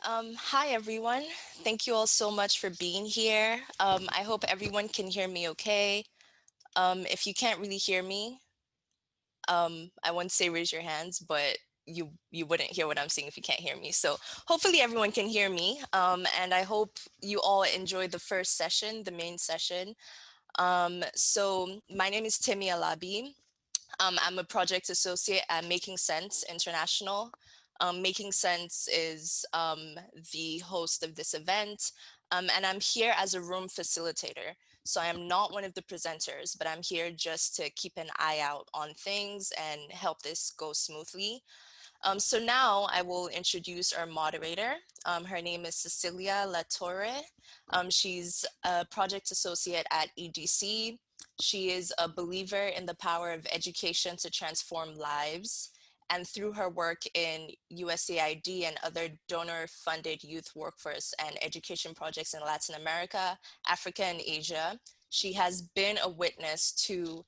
Hi, everyone. Thank you all so much for being here. I hope everyone can hear me okay. If you can't really hear me, I wouldn't say raise your hands, but you wouldn't hear what I'm saying if you can't hear me. So hopefully everyone can hear me. And I hope you all enjoyed the first session, the main session. So my name is Timi Alabi. I'm a project associate at Making Sense International. Making Sense is the host of this event, and I'm here as a room facilitator. So I am not one of the presenters, but I'm here just to keep an eye out on things and help this go smoothly. So now I will introduce our moderator. Her name is Cecilia Latorre. She's a project associate at EDC. She is a believer in the power of education to transform lives. And through her work in USAID and other donor-funded youth workforce and education projects in Latin America, Africa, and Asia, she has been a witness to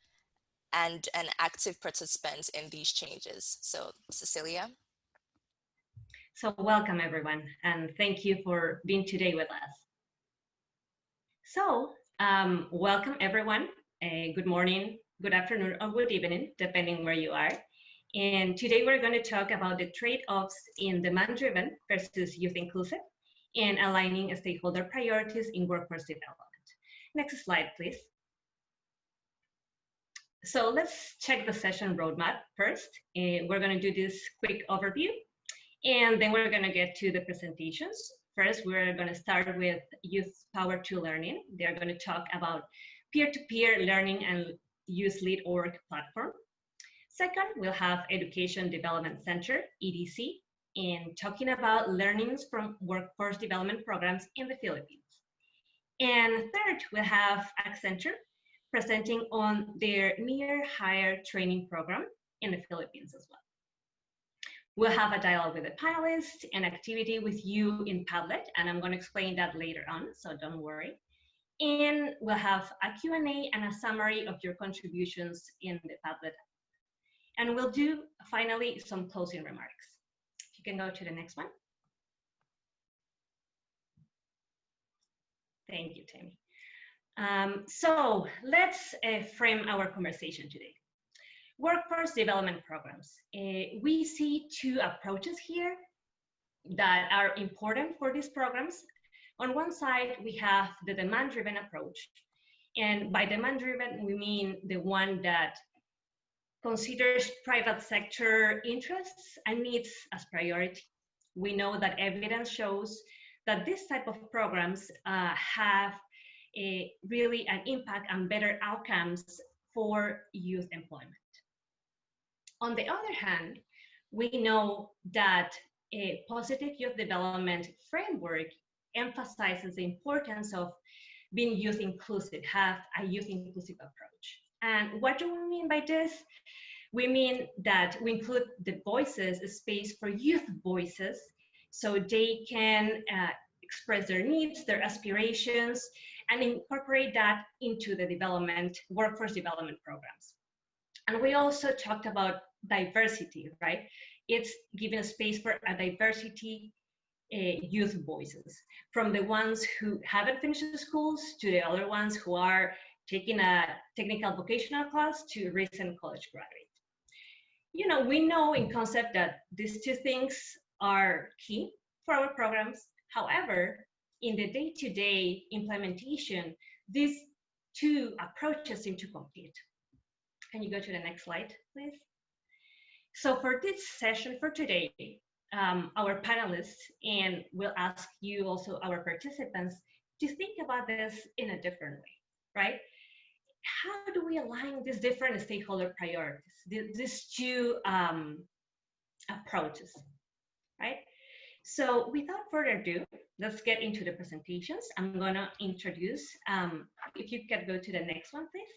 and an active participant in these changes. So, Cecilia. So welcome everyone, and thank you for being today with us. So welcome everyone. Good morning, good afternoon, or good evening, depending where you are. And today we're going to talk about the trade-offs in demand-driven versus youth-inclusive and aligning stakeholder priorities in workforce development. Next slide, please. So let's check the session roadmap first. We're going to do this quick overview, and then we're going to get to the presentations. First, we're going to start with Youth Power to Learning. They're going to talk about peer-to-peer learning and youth lead org platform. Second, we'll have Education Development Center, EDC, and talking about learnings from workforce development programs in the Philippines. And third, we'll have Accenture presenting on their near hire training program in the Philippines as well. We'll have a dialogue with the panelists, an activity with you in Padlet, and I'm going to explain that later on, so don't worry. And we'll have a Q&A and a summary of your contributions in the Padlet. And we'll do, finally, some closing remarks. If you can go to the next one. Thank you, Tammy. So let's frame our conversation today. Workforce development programs. We see two approaches here that are important for these programs. On one side, we have the demand-driven approach. And by demand-driven, we mean the one that considers private sector interests and needs as priority. We know that evidence shows that this type of programs have really an impact and better outcomes for youth employment. On the other hand, we know that a positive youth development framework emphasizes the importance of being youth inclusive, have a youth inclusive approach. And what do we mean by this? We mean that we include the voices, a space for youth voices, so they can express their needs, their aspirations, and incorporate that into the development, workforce development programs. And we also talked about diversity, right? It's giving a space for a diversity youth voices, from the ones who haven't finished the schools to the other ones who are taking a technical vocational class to recent college graduates. You know, we know in concept that these two things are key for our programs. However, in the day-to-day implementation, these two approaches seem to compete. Can you go to the next slide, please? So for this session for today, our panelists, and we'll ask you also, our participants, to think about this in a different way, right? How do we align these different stakeholder priorities, these two approaches, right? So without further ado, let's get into the presentations. I'm gonna introduce, if you could go to the next one, please.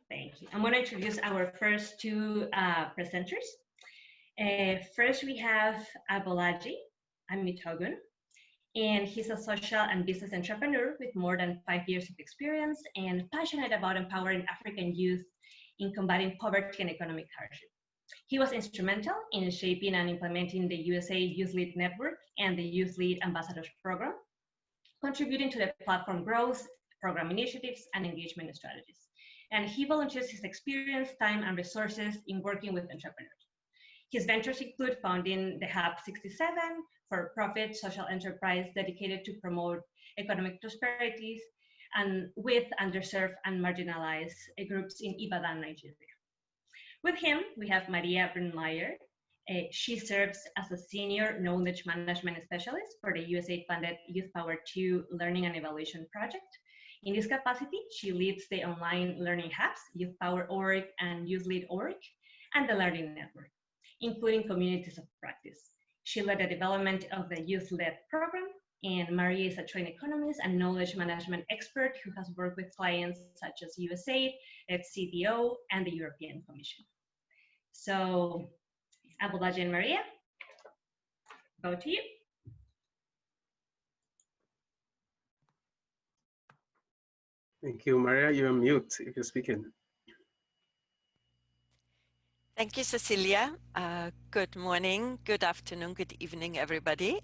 Thank you. I'm gonna introduce our first two presenters. First, we have Abolaji Amitogun, and he's a social and business entrepreneur with more than 5 years of experience and passionate about empowering African youth in combating poverty and economic hardship. He was instrumental in shaping and implementing the USA Youth Lead Network and the Youth Lead Ambassadors Program, contributing to the platform growth, program initiatives, and engagement strategies. And he volunteers his experience, time, and resources in working with entrepreneurs. His ventures include founding the Hub 67 for-profit social enterprise dedicated to promote economic prosperities and with underserved and marginalized groups in Ibadan, Nigeria. With him, we have Maria Brunelle. She serves as a senior knowledge management specialist for the USAID-funded Youth Power 2 Learning and Evaluation Project. In this capacity, she leads the online learning hubs, Youth Power Org and Youth Lead Org, and the Learning Network, including communities of practice. She led the development of the Youth-led program, and Maria is a trained economist and knowledge management expert who has worked with clients such as USAID, CDO, and the European Commission. So, Abulaji and Maria, go to you. Thank you, Maria. You're on mute if you're speaking. Thank you, Cecilia. Good morning, good afternoon, good evening, everybody.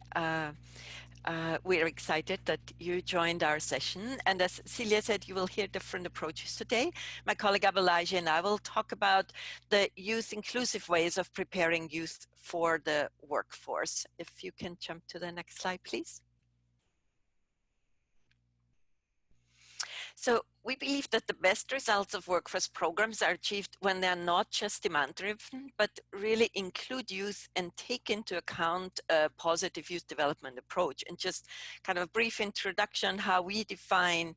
We're excited that you joined our session. And as Celia said, you will hear different approaches today. My colleague Abulaji and I will talk about the youth inclusive ways of preparing youth for the workforce. If you can jump to the next slide, please. So we believe that the best results of workforce programs are achieved when they are not just demand-driven, but really include youth and take into account a positive youth development approach. And just kind of a brief introduction how we define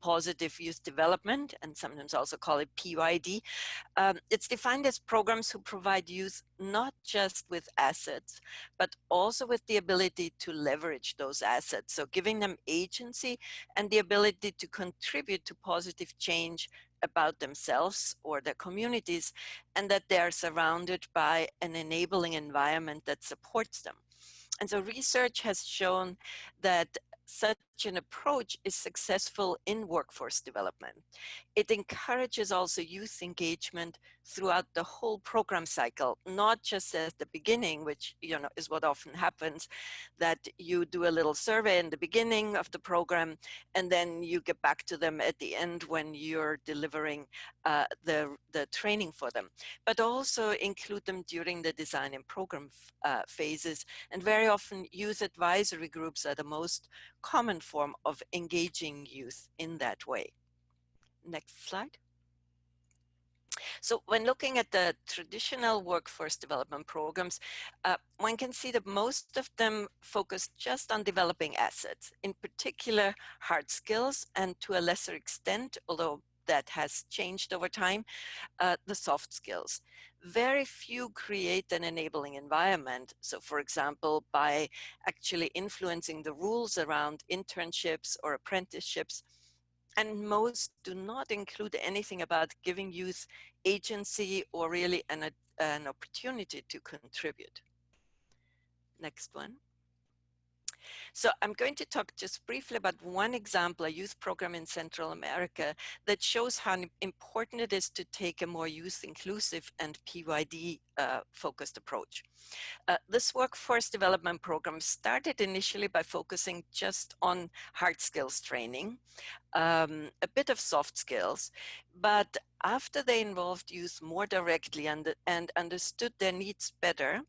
positive youth development, and sometimes also call it PYD. It's defined as programs who provide youth not just with assets, but also with the ability to leverage those assets. So giving them agency and the ability to contribute to positive change about themselves or their communities, and that they are surrounded by an enabling environment that supports them. And so research has shown that such an approach is successful in workforce development. It encourages also youth engagement throughout the whole program cycle, not just at the beginning, which is what often happens, that you do a little survey in the beginning of the program, and then you get back to them at the end when you're delivering the training for them, but also include them during the design and program phases. And very often youth advisory groups are the most common form of engaging youth in that way. Next slide. So when looking at the traditional workforce development programs, one can see that most of them focus just on developing assets, in particular hard skills, and to a lesser extent, although that has changed over time, the soft skills. Very few create an enabling environment. So for example, by actually influencing the rules around internships or apprenticeships, and most do not include anything about giving youth agency or really an opportunity to contribute. Next one. So I'm going to talk just briefly about one example, a youth program in Central America that shows how important it is to take a more youth inclusive and PYD focused approach. This workforce development program started initially by focusing just on hard skills training, a bit of soft skills, but after they involved youth more directly and understood their needs better,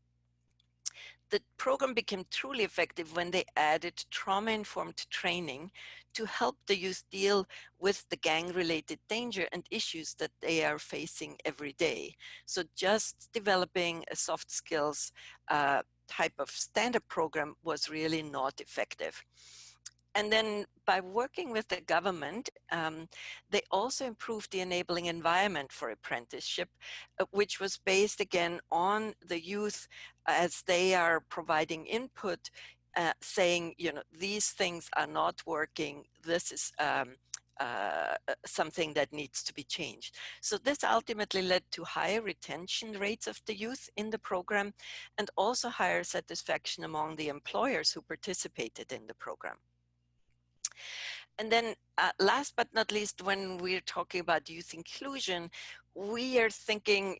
the program became truly effective when they added trauma-informed training to help the youth deal with the gang-related danger and issues that they are facing every day. So just developing a soft skills type of standard program was really not effective. And then by working with the government, they also improved the enabling environment for apprenticeship, which was based again on the youth as they are providing input, saying, these things are not working. This is something that needs to be changed. So this ultimately led to higher retention rates of the youth in the program and also higher satisfaction among the employers who participated in the program. And then last but not least, when we're talking about youth inclusion, we are thinking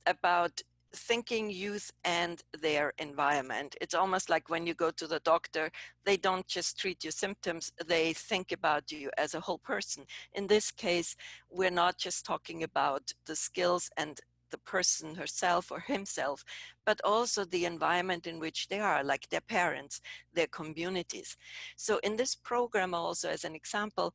about thinking youth and their environment. It's almost like when you go to the doctor, they don't just treat your symptoms, they think about you as a whole person. In this case, we're not just talking about the skills and the person herself or himself, but also the environment in which they are, like their parents, their communities. So in this program also, as an example,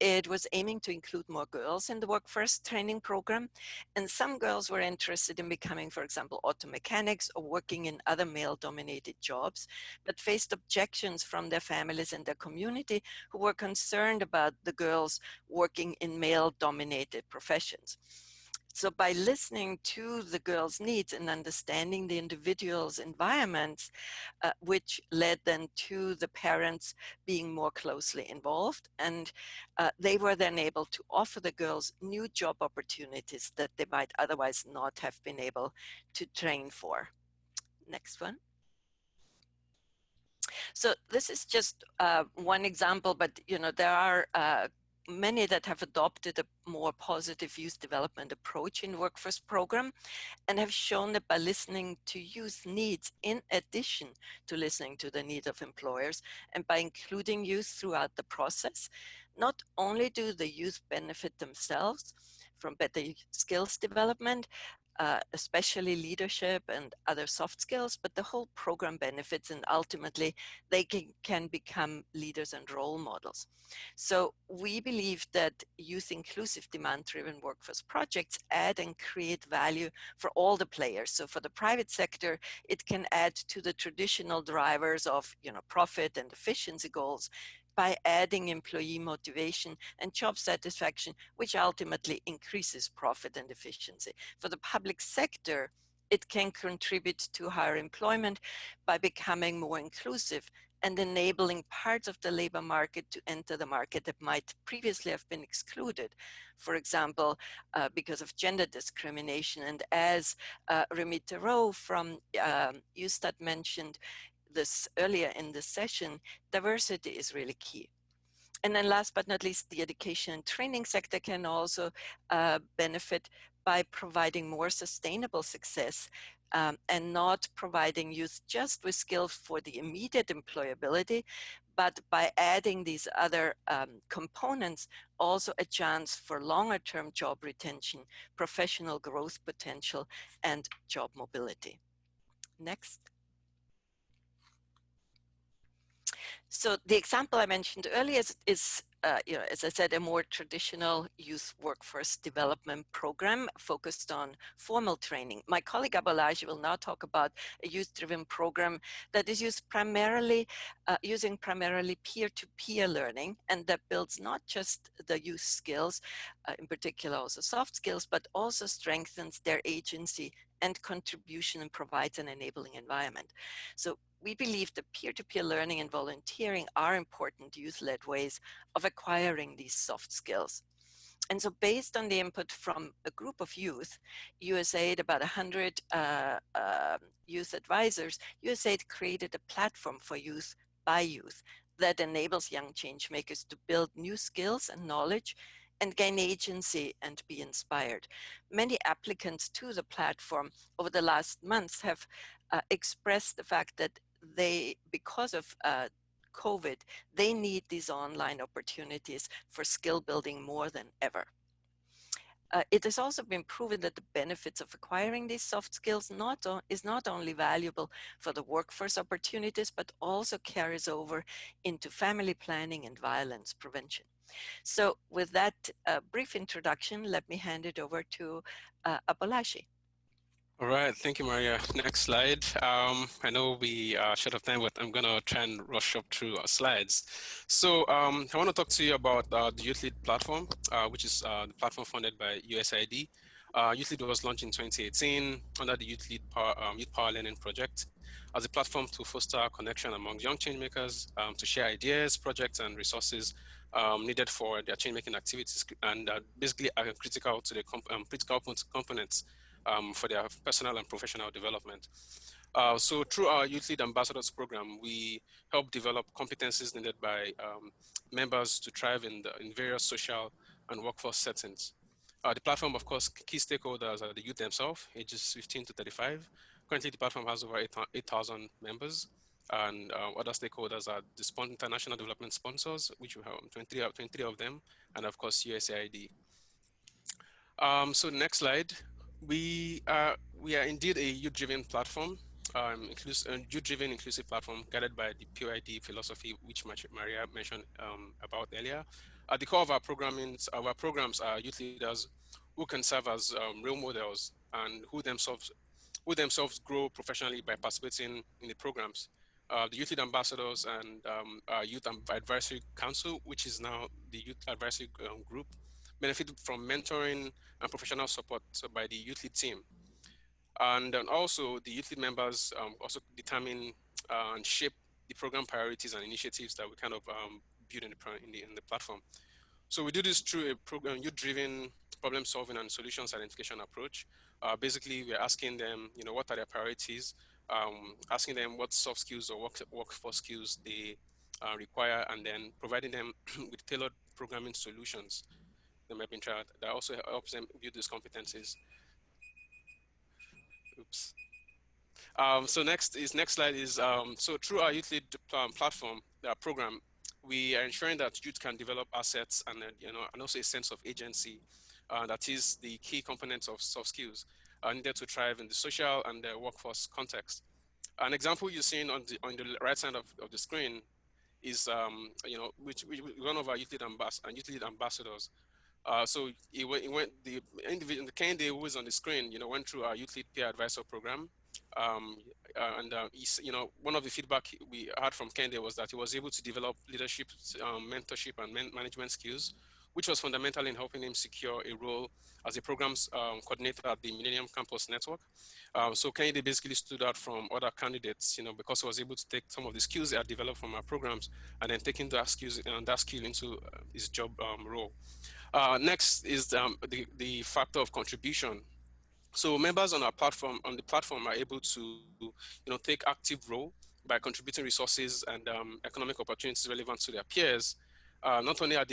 it was aiming to include more girls in the workforce training program. And some girls were interested in becoming, for example, auto mechanics or working in other male-dominated jobs, but faced objections from their families and their community who were concerned about the girls working in male-dominated professions. So by listening to the girls' needs and understanding the individual's environments, which led then to the parents being more closely involved. And they were then able to offer the girls new job opportunities that they might otherwise not have been able to train for. Next one. So this is just one example, but there are many that have adopted a more positive youth development approach in workforce program and have shown that by listening to youth needs in addition to listening to the needs of employers and by including youth throughout the process, not only do the youth benefit themselves from better skills development, especially leadership and other soft skills, but the whole program benefits and ultimately they can become leaders and role models. So we believe that youth inclusive demand-driven workforce projects add and create value for all the players. So for the private sector, it can add to the traditional drivers of profit and efficiency goals by adding employee motivation and job satisfaction, which ultimately increases profit and efficiency. For the public sector, it can contribute to higher employment by becoming more inclusive and enabling parts of the labor market to enter the market that might previously have been excluded, for example, because of gender discrimination. And as Remy Theroux from USTAT mentioned this earlier in the session, diversity is really key. And then last but not least, the education and training sector can also benefit by providing more sustainable success and not providing youth just with skills for the immediate employability, but by adding these other components, also a chance for longer term job retention, professional growth potential, and job mobility. Next. So the example I mentioned earlier is as I said, a more traditional youth workforce development program focused on formal training. My colleague Abolaji will now talk about a youth-driven program that is using primarily peer-to-peer learning, and that builds not just the youth skills, in particular also soft skills, but also strengthens their agency and contribution and provides an enabling environment. So we believe that peer-to-peer learning and volunteering are important youth-led ways of acquiring these soft skills. And so based on the input from a group of youth, USAID, about 100 youth advisors, USAID created a platform for youth by youth that enables young change makers to build new skills and knowledge and gain agency and be inspired. Many applicants to the platform over the last months have expressed the fact that because of COVID, they need these online opportunities for skill building more than ever. It has also been proven that the benefits of acquiring these soft skills is not only valuable for the workforce opportunities, but also carries over into family planning and violence prevention. So with that brief introduction, let me hand it over to Abolaji. All right, thank you, Maria. Next slide. I know we are short of time, but I'm going to try and rush up through our slides. So I want to talk to you about the Youth Lead platform, which is the platform funded by USAID. Youth Lead was launched in 2018 under the Youth Power Learning Project as a platform to foster connection among young change makers, to share ideas, projects, and resources needed for their change-making activities, and basically are critical to the critical components for their personal and professional development. So through our Youth Lead Ambassadors program, we help develop competencies needed by members to thrive in various social and workforce settings. The platform, of course, key stakeholders are the youth themselves, ages 15 to 35. Currently, the platform has over 8,000 members, and other stakeholders are the international development sponsors, which we have 23 of them, and of course, USAID. So next slide. We are indeed a youth-driven platform, youth-driven inclusive platform guided by the PYD philosophy, which Maria mentioned about earlier. At the core of our programs are youth leaders who can serve as role models and who themselves grow professionally by participating in the programs. The Youth Lead Ambassadors and Youth Advisory Council, which is now the Youth Advisory Group, benefit from mentoring and professional support by the Youth Lead team. And then also the Youth Lead members also determine and shape the program priorities and initiatives that we kind of build in the platform. So we do this through a program, youth-driven problem solving and solutions identification approach. Basically, we're asking them, what are their priorities, asking them what soft skills or workforce skills they require, and then providing them with tailored programming solutions that might be tried. That also helps them build these competencies. Oops. So next slide is so through our youth lead platform program, we are ensuring that youth can develop assets and and also a sense of agency. That is the key components of soft skills needed to thrive in the social and the workforce context. An example you're seeing on the right side of the screen is which one of our youth lead ambassadors. So the individual, the candidate who was on the screen, went through our Youth Lead Peer Advisor program. Um, and one of the feedback we had from Kende was that he was able to develop leadership, mentorship, and management skills, which was fundamental in helping him secure a role as a programs coordinator at the Millennium Campus Network. So Kende basically stood out from other candidates, because he was able to take some of the skills he had developed from our programs and then taking that skill into his job role. Next is the factor of contribution. So members on the platform are able to, take active role by contributing resources and economic opportunities relevant to their peers. Not only are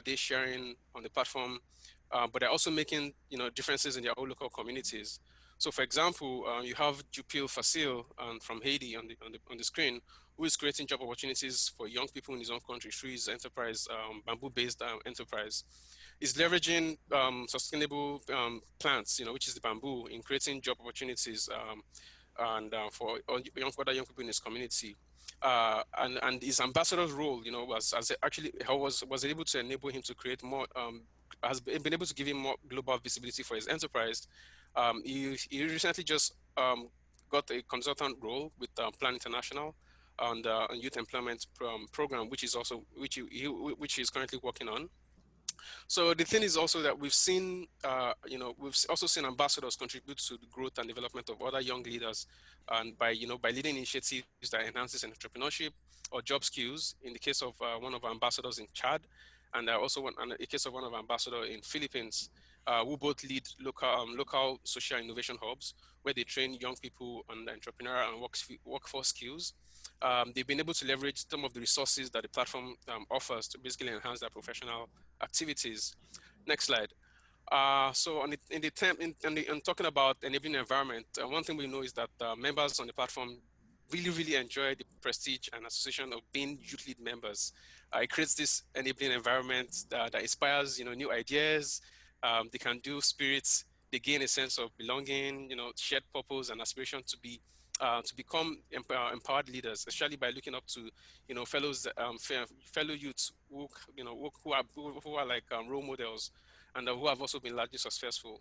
they sharing on the platform, but they're also making, differences in their own local communities. So, for example, you have Jupil Fasil from Haiti on the screen, who is creating job opportunities for young people in his own country through his enterprise, bamboo-based enterprise. Is leveraging sustainable plants, which is the bamboo, in creating job opportunities and for other young people in his community. And his ambassador's role, was able to enable him to create more, has been able to give him more global visibility for his enterprise. He recently just got a consultant role with Plan International on the youth employment program, which he's currently working on. So the thing is also that we've also seen ambassadors contribute to the growth and development of other young leaders, and by leading initiatives that enhances entrepreneurship or job skills. In the case of one of our ambassadors in Chad, and in the case of one of our ambassadors in Philippines, who both lead local social innovation hubs where they train young people on entrepreneurial and workforce skills. They've been able to leverage some of the resources that the platform offers to basically enhance their professional activities. Next slide. So in talking about enabling environment, one thing we know is that members on the platform really enjoy the prestige and association of being youth lead members. It creates this enabling environment that inspires new ideas. They can do spirits. They gain a sense of belonging, shared purpose and aspiration to become empowered leaders, especially by looking up to fellow youths who are like role models and who have also been largely successful.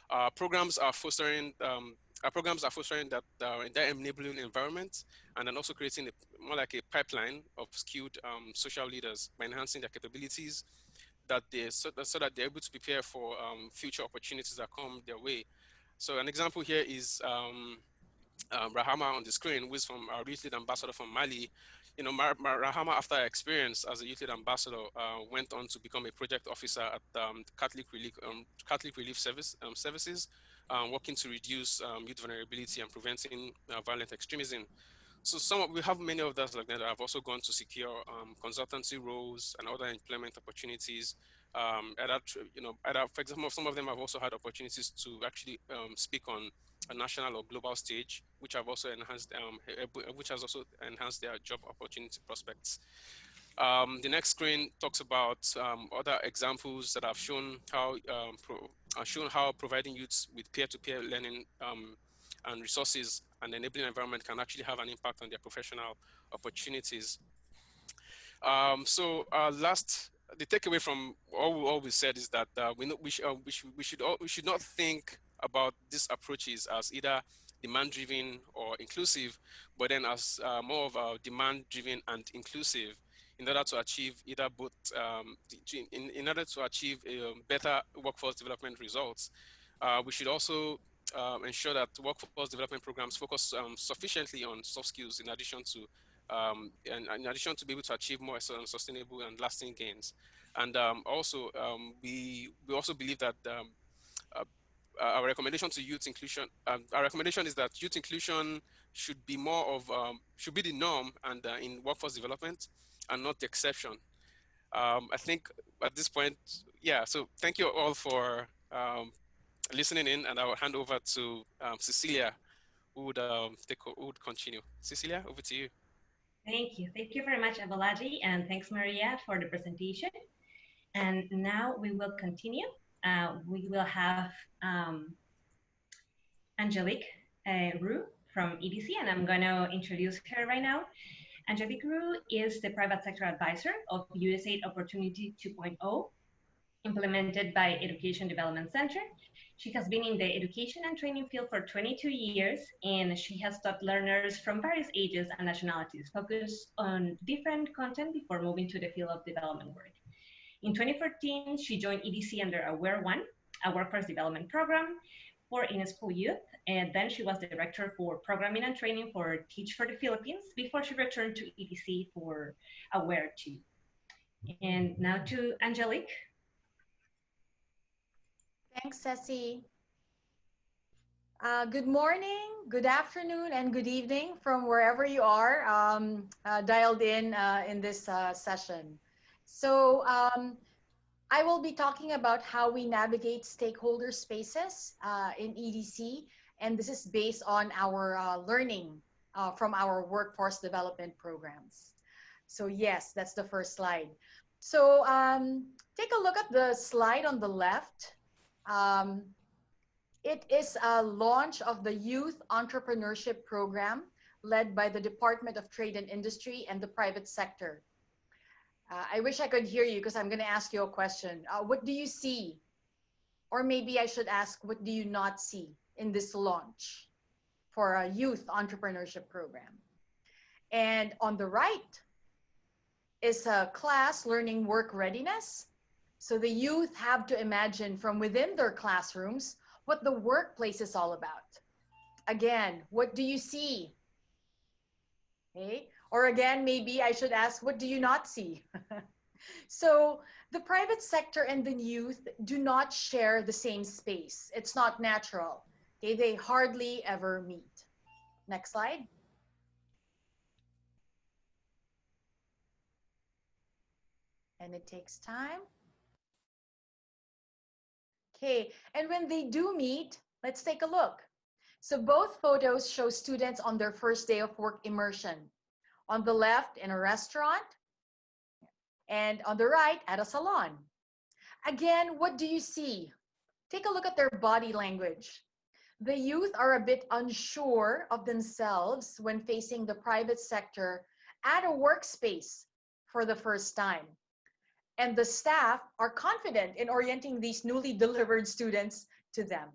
Our programs are fostering that in that enabling environment, and then also creating more like a pipeline of skilled social leaders by enhancing their capabilities so that they're able to prepare for future opportunities that come their way. So an example here is Rahama on the screen, who is from our youth lead ambassador from Mali. Rahama, after her experience as a youth lead ambassador, went on to become a project officer at Catholic Relief Services, working to reduce youth vulnerability and preventing violent extremism. So we have many of those like that have also gone to secure consultancy roles and other employment opportunities. Either, for example, some of them have also had opportunities to actually speak on a national or global stage, which have also enhanced, which has also enhanced their job opportunity prospects. The next screen talks about other examples that have shown how providing youths with peer-to-peer learning and resources and enabling environment can actually have an impact on their professional opportunities. The takeaway from all we said is that we should not think about these approaches as either demand-driven or inclusive, but then as more of a demand-driven and inclusive, in order to achieve either both, in order to achieve better workforce development results. We should also ensure that workforce development programs focus sufficiently on soft skills in addition to be able to achieve more sustainable and lasting gains. And we also believe that uh, our recommendation to youth inclusion, our recommendation is that youth inclusion should be should be the norm and in workforce development and not the exception. I think at this point, yeah, so thank you all for listening in, and I'll hand over to Cecilia, who would continue. Cecilia, over to you. Thank you. Thank you very much, Abalaji, and thanks, Maria, for the presentation. And now we will continue. We will have Angelique Roux from EDC, and I'm going to introduce her right now. Angelique Roux is the private sector advisor of USAID Opportunity 2.0, implemented by Education Development Center. She has been in the education and training field for 22 years, and she has taught learners from various ages and nationalities, focused on different content before moving to the field of development work. In 2014, she joined EDC under Aware One, a workforce development program for in-school youth, and then she was the director for programming and training for Teach for the Philippines before she returned to EDC for Aware 2. And now to Angelique. Thanks, Ceci. Good morning, good afternoon, and good evening from wherever you are dialed in this session. So I will be talking about how we navigate stakeholder spaces in EDC, and this is based on our learning from our workforce development programs. So yes, that's the first slide. So take a look at the slide on the left. It is a launch of the Youth Entrepreneurship Program led by the Department of Trade and Industry and the private sector. I wish I could hear you because I'm going to ask you a question. What do you see? Or maybe I should ask, what do you not see in this launch for a Youth Entrepreneurship Program? And on the right is a class learning work readiness. So the youth have to imagine from within their classrooms what the workplace is all about. Again, what do you see? Okay. Or again, maybe I should ask, what do you not see? So the private sector and the youth do not share the same space. It's not natural. Okay. They hardly ever meet. Next slide. And it takes time. Okay, and when they do meet, let's take a look. So both photos show students on their first day of work immersion. On the left, in a restaurant, and on the right, at a salon. Again, what do you see? Take a look at their body language. The youth are a bit unsure of themselves when facing the private sector at a workspace for the first time. And the staff are confident in orienting these newly delivered students to them.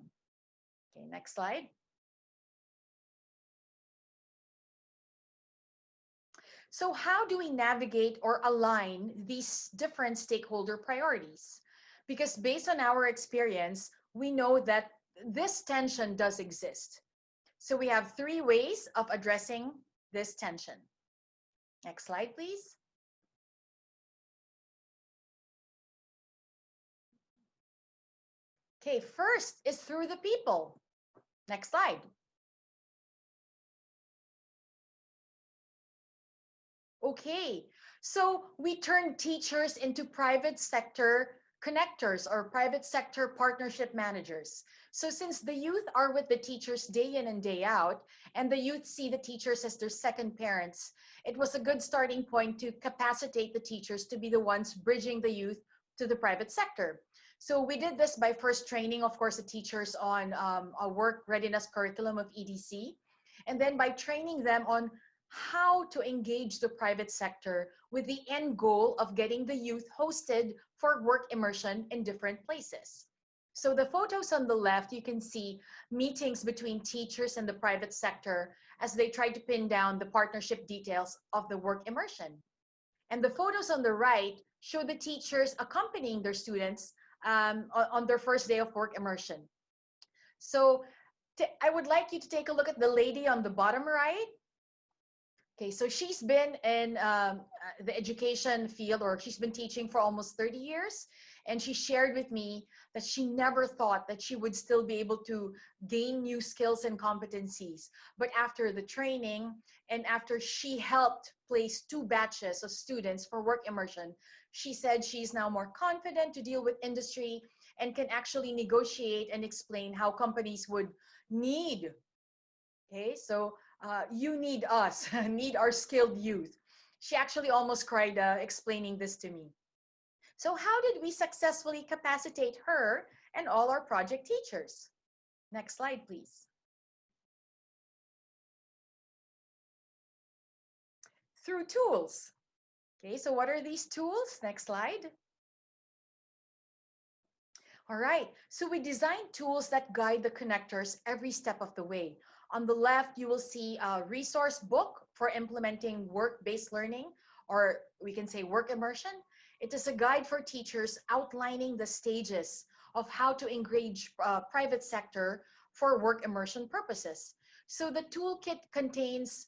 Okay, next slide. So how do we navigate or align these different stakeholder priorities? Because based on our experience, we know that this tension does exist. So we have three ways of addressing this tension. Next slide, please. Okay, first is through the people. Next slide. Okay, so we turn teachers into private sector connectors or private sector partnership managers. So since the youth are with the teachers day in and day out, and the youth see the teachers as their second parents, it was a good starting point to capacitate the teachers to be the ones bridging the youth to the private sector. So we did this by first training, of course, the teachers on a work readiness curriculum of EDC, and then by training them on how to engage the private sector with the end goal of getting the youth hosted for work immersion in different places. So the photos on the left, you can see meetings between teachers and the private sector as they try to pin down the partnership details of the work immersion. And the photos on the right show the teachers accompanying their students on their first day of work immersion. So I would like you to take a look at the lady on the bottom right. Okay, so she's been in the education field, or she's been teaching for almost 30 years. And she shared with me that she never thought that she would still be able to gain new skills and competencies. But after the training and after she helped place 2 batches of students for work immersion, she said she's now more confident to deal with industry and can actually negotiate and explain how companies would need. Okay, so you need us, need our skilled youth. She actually almost cried explaining this to me. So how did we successfully capacitate her and all our project teachers? Next slide, please. Through tools. Okay, so what are these tools? Next slide. All right, so we designed tools that guide the connectors every step of the way. On the left, you will see a resource book for implementing work-based learning, or we can say work immersion. It is a guide for teachers outlining the stages of how to engage private sector for work immersion purposes. So the toolkit contains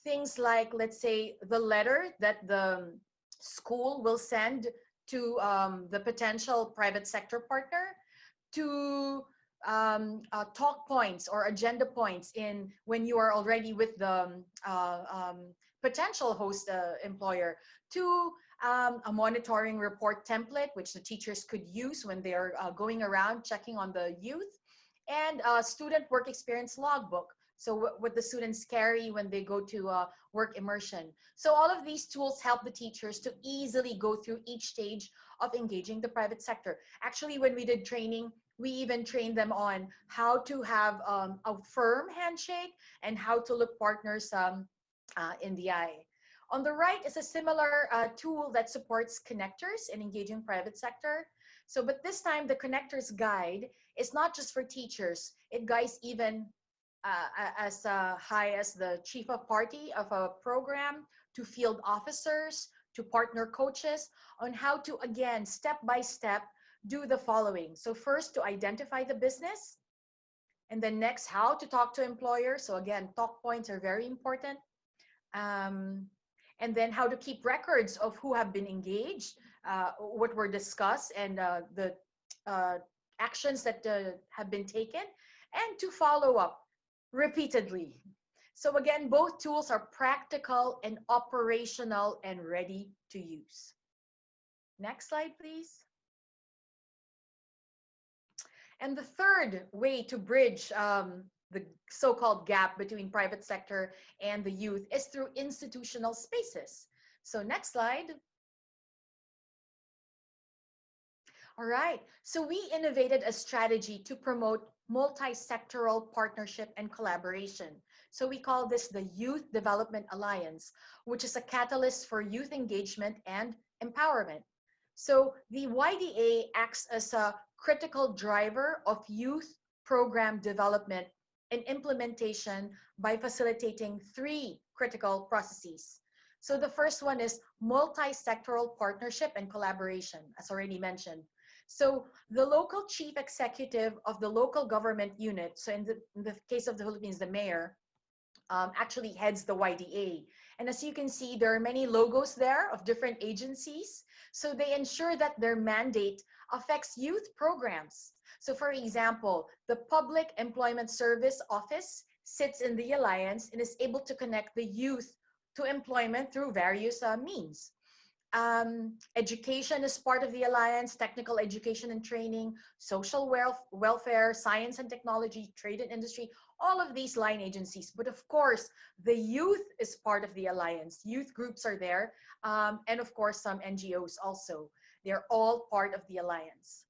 things like, let's say, the letter that the school will send to the potential private sector partner, to talk points or agenda points in when you are already with the potential host employer, to a monitoring report template which the teachers could use when they are going around checking on the youth, and a student work experience logbook. So what the students carry when they go to work immersion. So all of these tools help the teachers to easily go through each stage of engaging the private sector. Actually, when we did training, we even trained them on how to have a firm handshake and how to look partners in the eye. On the right is a similar tool that supports connectors in engaging private sector. So, but this time the connectors guide is not just for teachers. It guides even as high as the chief of party of a program, to field officers, to partner coaches, on how to, again, step by step, do the following. So first, to identify the business, and then next, how to talk to employers. So again, talk points are very important. And then how to keep records of who have been engaged, what were discussed, and the actions that have been taken, and to follow up repeatedly. So again, both tools are practical and operational and ready to use. Next slide, please. And the third way to bridge the so-called gap between private sector and the youth is through institutional spaces. So next slide. All right, so we innovated a strategy to promote multi-sectoral partnership and collaboration. So we call this the Youth Development Alliance, which is a catalyst for youth engagement and empowerment. So the YDA acts as a critical driver of youth program development and implementation by facilitating 3 critical processes. So the first one is multi-sectoral partnership and collaboration, as already mentioned. So the local chief executive of the local government unit, so in the case of the Philippines, the mayor, actually heads the YDA. And as you can see, there are many logos there of different agencies. So they ensure that their mandate affects youth programs. So for example, the Public Employment Service Office sits in the Alliance and is able to connect the youth to employment through various means. Education is part of the Alliance, technical education and training, social welfare, science and technology, trade and industry, all of these line agencies. But of course, the youth is part of the Alliance. Youth groups are there, and of course, some NGOs also. They're all part of the Alliance.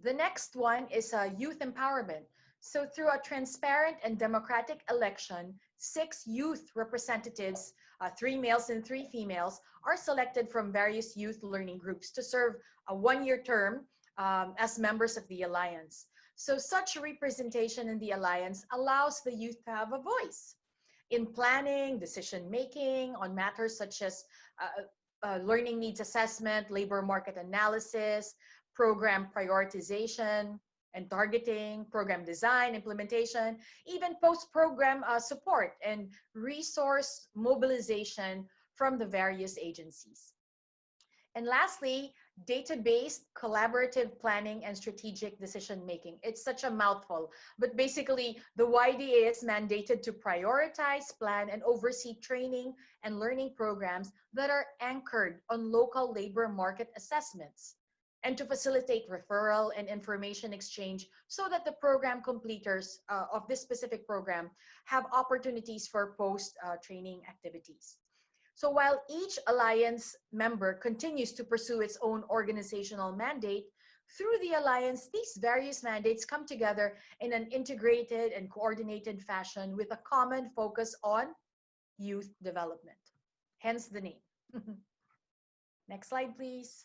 The next one is youth empowerment. So through a transparent and democratic election, 6 youth representatives, 3 males and 3 females, are selected from various youth learning groups to serve a 1-year term as members of the Alliance. So such representation in the Alliance allows the youth to have a voice in planning, decision making on matters such as learning needs assessment, labor market analysis, program prioritization and targeting, program design, implementation, even post-program support and resource mobilization from the various agencies. And lastly, data-based collaborative planning and strategic decision making. It's such a mouthful, but basically the YDA is mandated to prioritize, plan, and oversee training and learning programs that are anchored on local labor market assessments, and to facilitate referral and information exchange so that the program completers of this specific program have opportunities for post-training activities. So while each Alliance member continues to pursue its own organizational mandate, through the Alliance, these various mandates come together in an integrated and coordinated fashion with a common focus on youth development. Hence the name. Next slide, please.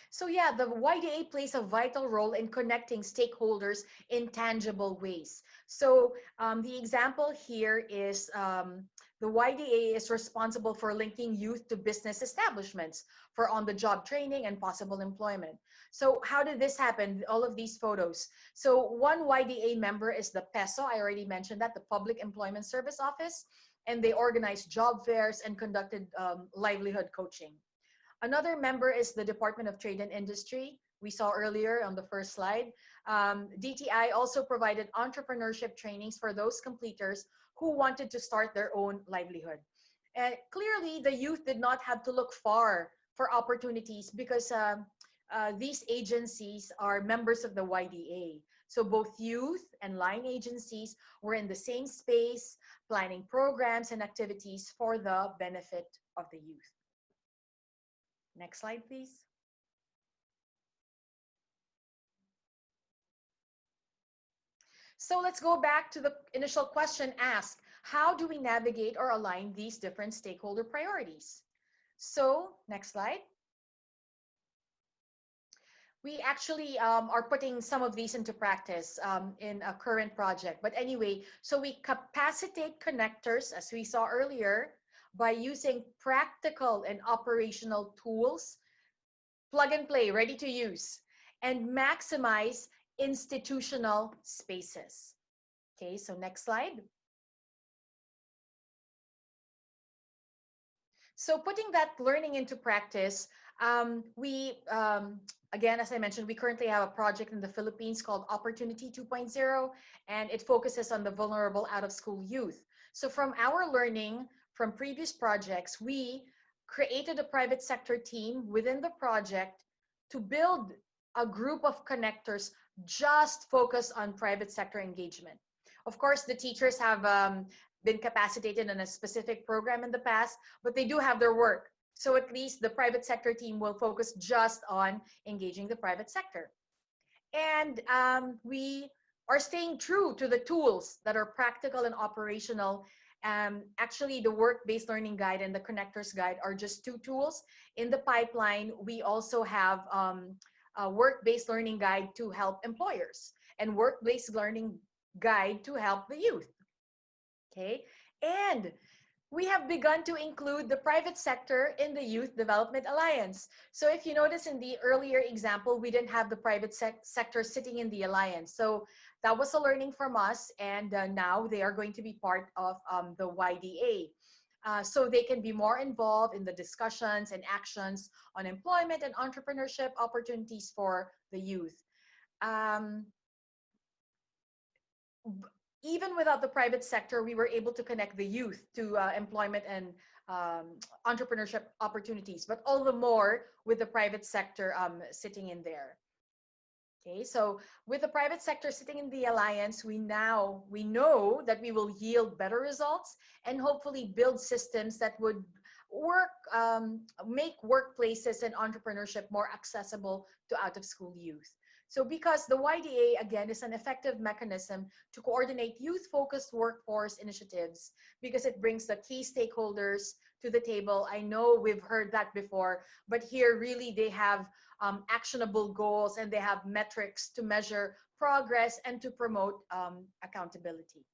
So yeah, the YDA plays a vital role in connecting stakeholders in tangible ways. So the example here is the YDA is responsible for linking youth to business establishments for on-the-job training and possible employment. So how did this happen? All of these photos. So one YDA member is the PESO. I already mentioned that, the Public Employment Service Office, and they organized job fairs and conducted livelihood coaching. Another member is the Department of Trade and Industry. We saw earlier on the first slide. DTI also provided entrepreneurship trainings for those completers who wanted to start their own livelihood. Clearly, the youth did not have to look far for opportunities because these agencies are members of the YDA. So both youth and line agencies were in the same space, planning programs and activities for the benefit of the youth. Next slide, please. So let's go back to the initial question asked. How do we navigate or align these different stakeholder priorities? So next slide. We actually are putting some of these into practice in a current project. But anyway, so we capacitate connectors, as we saw earlier, by using practical and operational tools, plug and play, ready to use, and maximize institutional spaces. Okay, so next slide. So putting that learning into practice, again, as I mentioned, we currently have a project in the Philippines called Opportunity 2.0, and it focuses on the vulnerable out-of-school youth. So from our learning from previous projects, we created a private sector team within the project to build a group of connectors just focused on private sector engagement. Of course, the teachers have been capacitated in a specific program in the past, but they do have their work. So at least the private sector team will focus just on engaging the private sector. And we are staying true to the tools that are practical and operational. Actually, the work-based learning guide and the connectors guide are just 2 tools. In the pipeline, we also have a work-based learning guide to help employers and work-based learning guide to help the youth. Okay, and we have begun to include the private sector in the Youth Development Alliance. So if you notice in the earlier example, we didn't have the private sector sitting in the alliance. So that was a learning from us, and now they are going to be part of the YDA. so they can be more involved in the discussions and actions on employment and entrepreneurship opportunities for the youth. Even without the private sector, we were able to connect the youth to employment and entrepreneurship opportunities, but all the more with the private sector sitting in there. Okay, so with the private sector sitting in the alliance, we know that we will yield better results and hopefully build systems that would make workplaces and entrepreneurship more accessible to out-of-school youth. So because the YDA, again, is an effective mechanism to coordinate youth-focused workforce initiatives because it brings the key stakeholders to the table. I know we've heard that before, but here really they have actionable goals and they have metrics to measure progress and to promote accountability.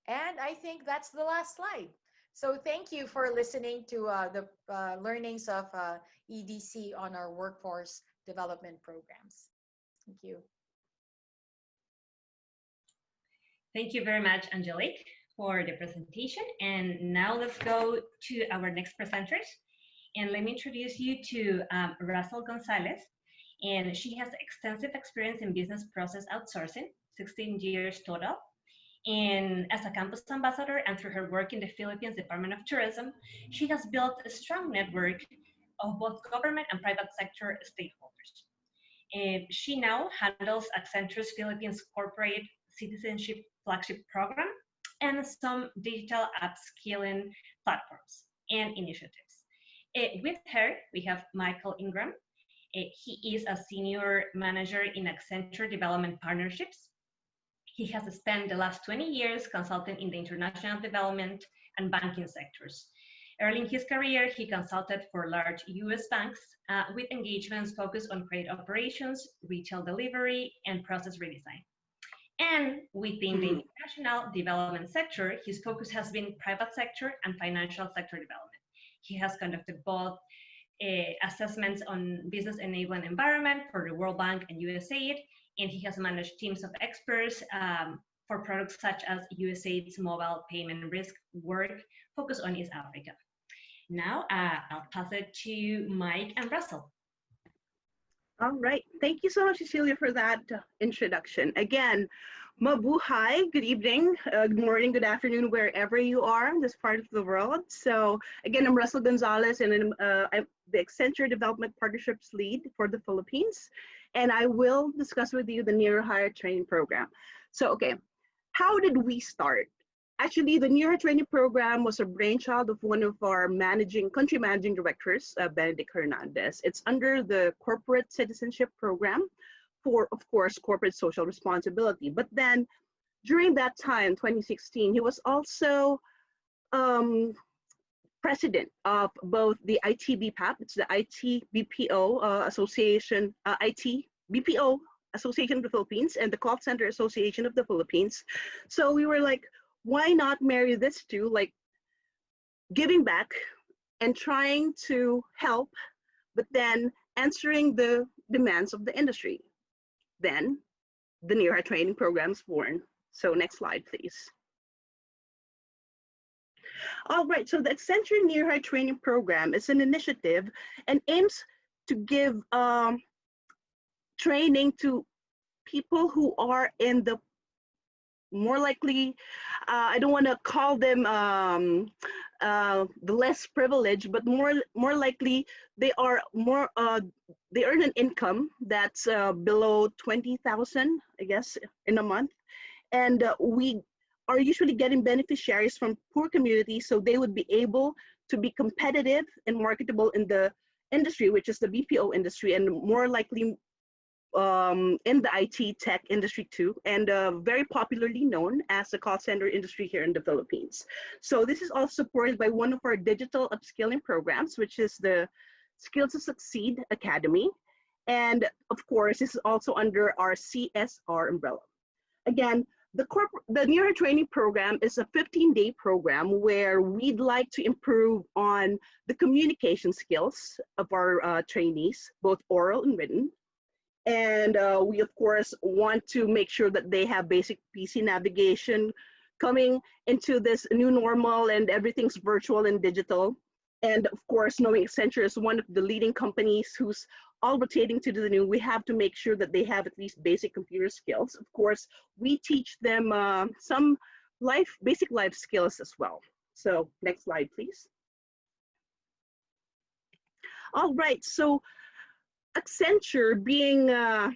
And I think that's the last slide. So thank you for listening to the learnings of EDC on our workforce development programs. Thank you. Thank you very much, Angelique, for the presentation. And now let's go to our next presenters. And let me introduce you to Russell Gonzalez. And she has extensive experience in business process outsourcing, 16 years total. And as a campus ambassador and through her work in the Philippines Department of Tourism, she has built a strong network of both government and private sector stakeholders. She now handles Accenture's Philippines Corporate Citizenship Flagship Program and some digital upskilling platforms and initiatives. With her, we have Michael Ingram. He is a senior manager in Accenture Development Partnerships. He has spent the last 20 years consulting in the international development and banking sectors. Early in his career, he consulted for large US banks with engagements focused on credit operations, retail delivery, and process redesign. And within the international development sector, his focus has been private sector and financial sector development. He has conducted both assessments on business enabling environment for the World Bank and USAID, and he has managed teams of experts for products such as USAID's mobile payment risk work focused on East Africa. Now, I'll pass it to Mike and Russell. All right. Thank you so much, Cecilia, for that introduction. Again, mabuhay, good evening, good morning, good afternoon, wherever you are in this part of the world. So again, I'm Russell Gonzalez, and I'm the Accenture Development Partnerships Lead for the Philippines. And I will discuss with you the Near Hire Training Program. So, okay, how did we start? Actually, the Near Hire Training Program was a brainchild of one of our country managing directors, Benedict Hernandez. It's under the Corporate Citizenship Program for, of course, corporate social responsibility. But then during that time, 2016, he was also president of both the ITBPAP, it's the ITBPO Association, ITBPO Association of the Philippines, and the Call Center Association of the Philippines. So we were like, why not marry this two, like giving back and trying to help, but then answering the demands of the industry. Then the Near Hire Training Program is born. So next slide, please. All right, so the Accenture Near Hire Training Program is an initiative and aims to give training to people who are in the more likely, I don't want to call them the less privileged, but more likely they are more, they earn an income that's below 20,000, I guess, in a month. And we are usually getting beneficiaries from poor communities, so they would be able to be competitive and marketable in the industry, which is the BPO industry, and more likely in the IT tech industry too, and very popularly known as the call center industry here in the Philippines. So this is also supported by one of our digital upskilling programs, which is the Skills to Succeed Academy. And of course, this is also under our CSR umbrella. Again, the Near Hire Training Program is a 15-day program where we'd like to improve on the communication skills of our trainees, both oral and written. And we, of course, want to make sure that they have basic PC navigation, coming into this new normal and everything's virtual and digital. And of course, knowing Accenture is one of the leading companies who's all rotating to the new, we have to make sure that they have at least basic computer skills. Of course, we teach them some basic life skills as well. So next slide, please. All right, so Accenture being the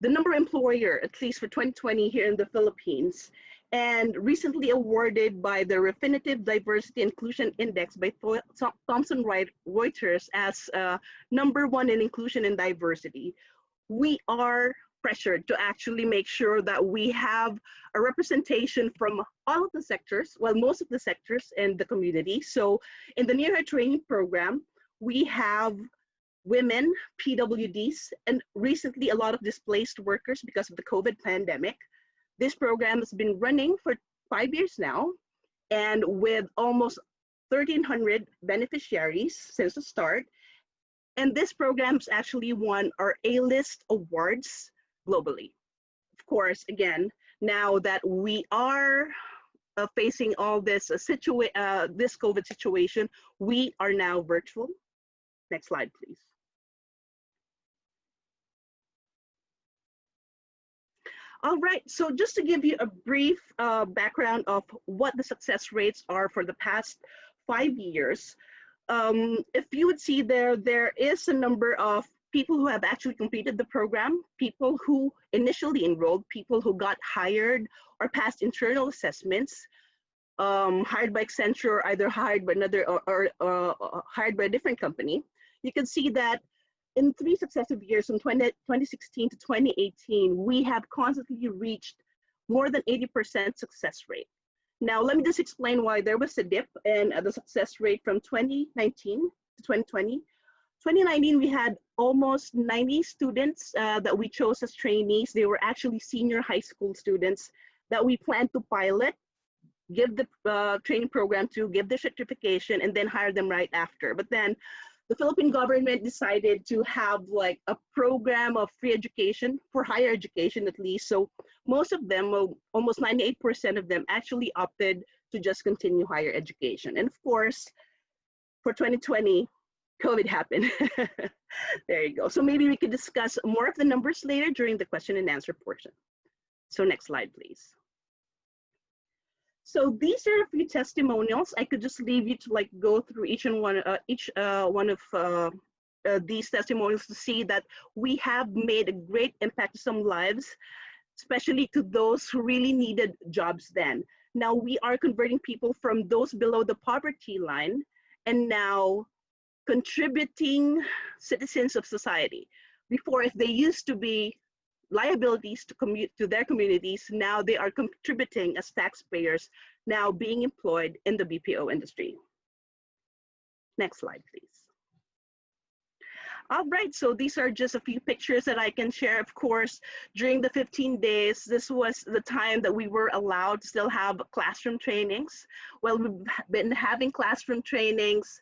number employer, at least for 2020 here in the Philippines, and recently awarded by the Refinitiv Diversity Inclusion Index by Thomson Reuters as #1 in inclusion and diversity. We are pressured to actually make sure that we have a representation from all of the sectors, well, most of the sectors in the community. So in the near-hire training program, we have women, PWDs, and recently a lot of displaced workers because of the COVID pandemic. This program has been running for 5 years now, and with almost 1,300 beneficiaries since the start. And this program's actually won our A-list awards globally. Of course, again, now that we are facing all this this COVID situation, we are now virtual. Next slide, please. All right, so just to give you a brief background of what the success rates are for the past 5 years, if you would see there is a number of people who have actually completed the program, people who initially enrolled, people who got hired or passed internal assessments, hired by Accenture, either hired by another or hired by a different company. You can see that in 3 successive years, from 2016 to 2018, we have constantly reached more than 80% success rate. Now, let me just explain why there was a dip in the success rate from 2019 to 2020. 2019, we had almost 90 students that we chose as trainees. They were actually senior high school students that we planned to pilot, give the training program to, give the certification, and then hire them right after. But then the Philippine government decided to have like a program of free education for higher education at least. So most of them, almost 98% of them actually opted to just continue higher education. And of course, for 2020, COVID happened. There you go. So maybe we could discuss more of the numbers later during the question and answer portion. So next slide, please. So these are a few testimonials. I could just leave you to like go through each one of these testimonials to see that we have made a great impact to some lives, especially to those who really needed jobs then. Now we are converting people from those below the poverty line and now contributing citizens of society. Before, if they used to be liabilities to their communities, now they are contributing as taxpayers, now being employed in the BPO industry. Next slide, please. All right, so these are just a few pictures that I can share. Of course, during the 15 days, this was the time that we were allowed to still have classroom trainings. Well, we've been having classroom trainings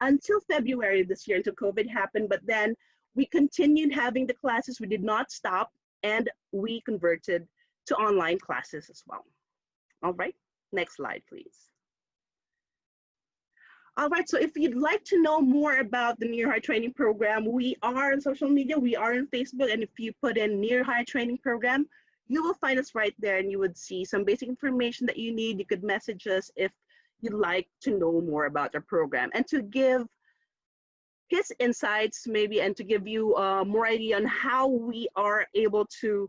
until February this year, until COVID happened, but then we continued having the classes. We did not stop, and we converted to online classes as well. All right, next slide, please. All right, so if you'd like to know more about the Near Hire Training Program, we are on social media, we are on Facebook, and if you put in Near Hire Training Program, you will find us right there and you would see some basic information that you need. You could message us if you'd like to know more about our program. And to give his insights maybe and to give you more idea on how we are able to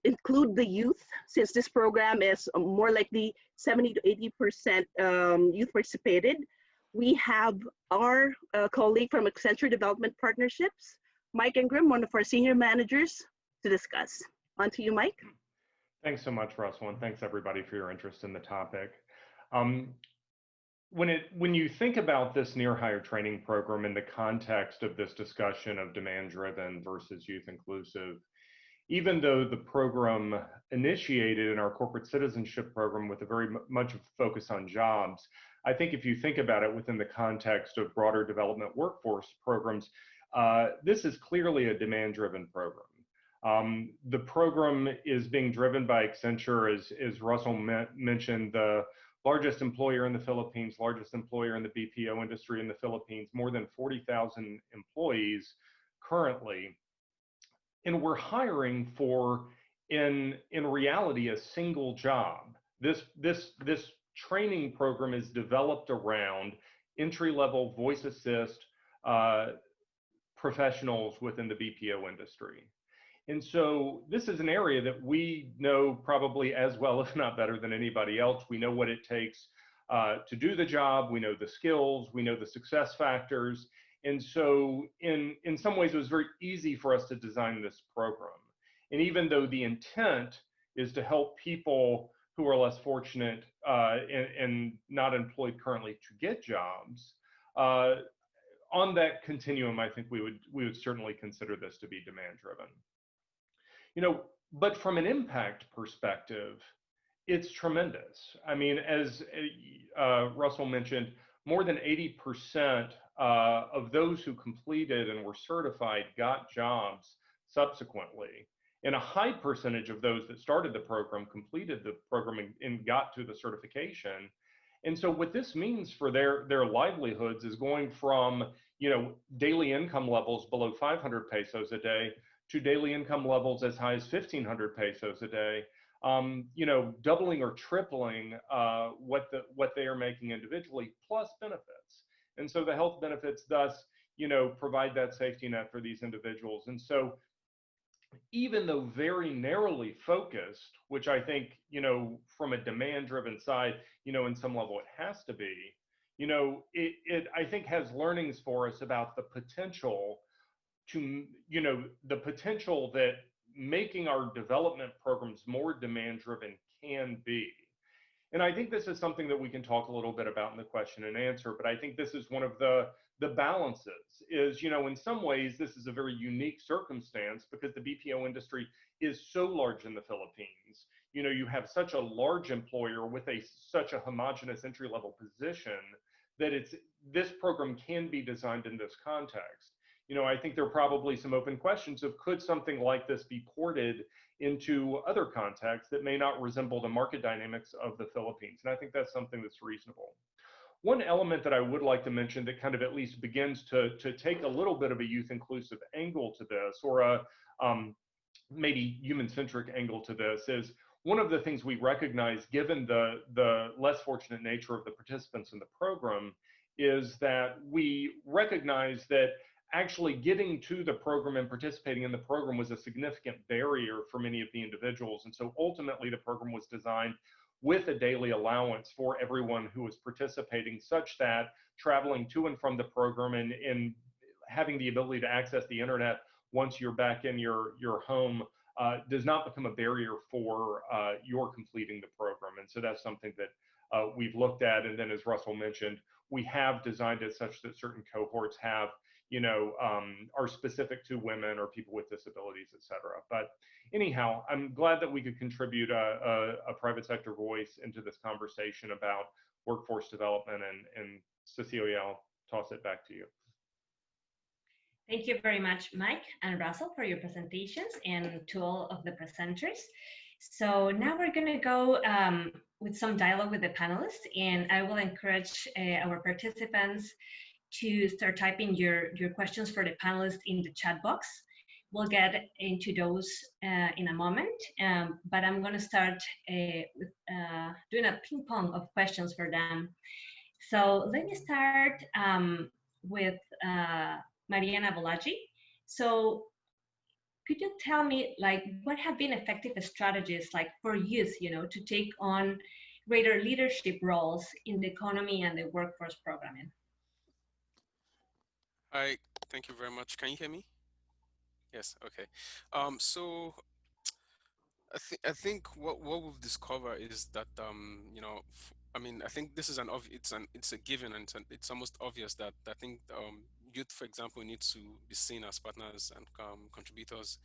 include the youth, since this program is more likely 70 to 80% youth participated. We have our colleague from Accenture Development Partnerships, Mike Ingram, one of our senior managers, to discuss. On to you, Mike. Thanks so much, Russell, and thanks everybody for your interest in the topic. When you think about this near hire training program in the context of this discussion of demand-driven versus youth inclusive, even though the program initiated in our corporate citizenship program with a very much focus on jobs, I think if you think about it within the context of broader development workforce programs, this is clearly a demand-driven program. The program is being driven by Accenture, as Russell mentioned, the largest employer in the Philippines, largest employer in the BPO industry in the Philippines, more than 40,000 employees currently. And we're hiring for, in reality, a single job. This training program is developed around entry-level voice assist professionals within the BPO industry. And so this is an area that we know probably as well, if not better than anybody else. We know what it takes to do the job. We know the skills. We know the success factors. And so in some ways, it was very easy for us to design this program. And even though the intent is to help people who are less fortunate and not employed currently to get jobs, on that continuum, I think we would certainly consider this to be demand driven. But from an impact perspective, it's tremendous. I mean, as Russell mentioned, more than 80% of those who completed and were certified got jobs subsequently. And a high percentage of those that started the program completed the program and got to the certification. And so what this means for their livelihoods is going from, daily income levels below 500 pesos a day to daily income levels as high as 1,500 pesos a day, doubling or tripling what they are making individually, plus benefits. And so the health benefits thus, provide that safety net for these individuals. And so even though very narrowly focused, which I think, from a demand-driven side, in some level it has to be, it I think has learnings for us about the potential to, the potential that making our development programs more demand-driven can be. And I think this is something that we can talk a little bit about in the question and answer, but I think this is one of the balances is, in some ways, this is a very unique circumstance because the BPO industry is so large in the Philippines. You have such a large employer with such a homogenous entry-level position that this program can be designed in this context. I think there are probably some open questions of could something like this be ported into other contexts that may not resemble the market dynamics of the Philippines. And I think that's something that's reasonable. One element that I would like to mention that kind of at least begins to take a little bit of a youth inclusive angle to this, or a maybe human-centric angle to this, is one of the things we recognize, given the less fortunate nature of the participants in the program, is that we recognize that actually getting to the program and participating in the program was a significant barrier for many of the individuals. And so ultimately the program was designed with a daily allowance for everyone who was participating, such that traveling to and from the program and having the ability to access the internet once you're back in your home does not become a barrier for your completing the program. And so that's something that we've looked at. And then, as Russell mentioned, we have designed it such that certain cohorts have, are specific to women or people with disabilities, et cetera. But anyhow, I'm glad that we could contribute a private sector voice into this conversation about workforce development. And Cecilia, I'll toss it back to you. Thank you very much, Mike and Russell, for your presentations, and to all of the presenters. So now we're going to go with some dialogue with the panelists, and I will encourage our participants to start typing your questions for the panelists in the chat box. We'll get into those in a moment, but I'm going to start with doing a ping pong of questions for them. So let me start with Mariana Bolaji. So could you tell me, like, what have been effective strategies, like, for youth, to take on greater leadership roles in the economy and the workforce programming? Hi, thank you very much. Can you hear me? Yes, okay. So I think what we've discovered is that I mean, I think this is it's a given, and it's almost obvious that I think youth, for example, need to be seen as partners and contributors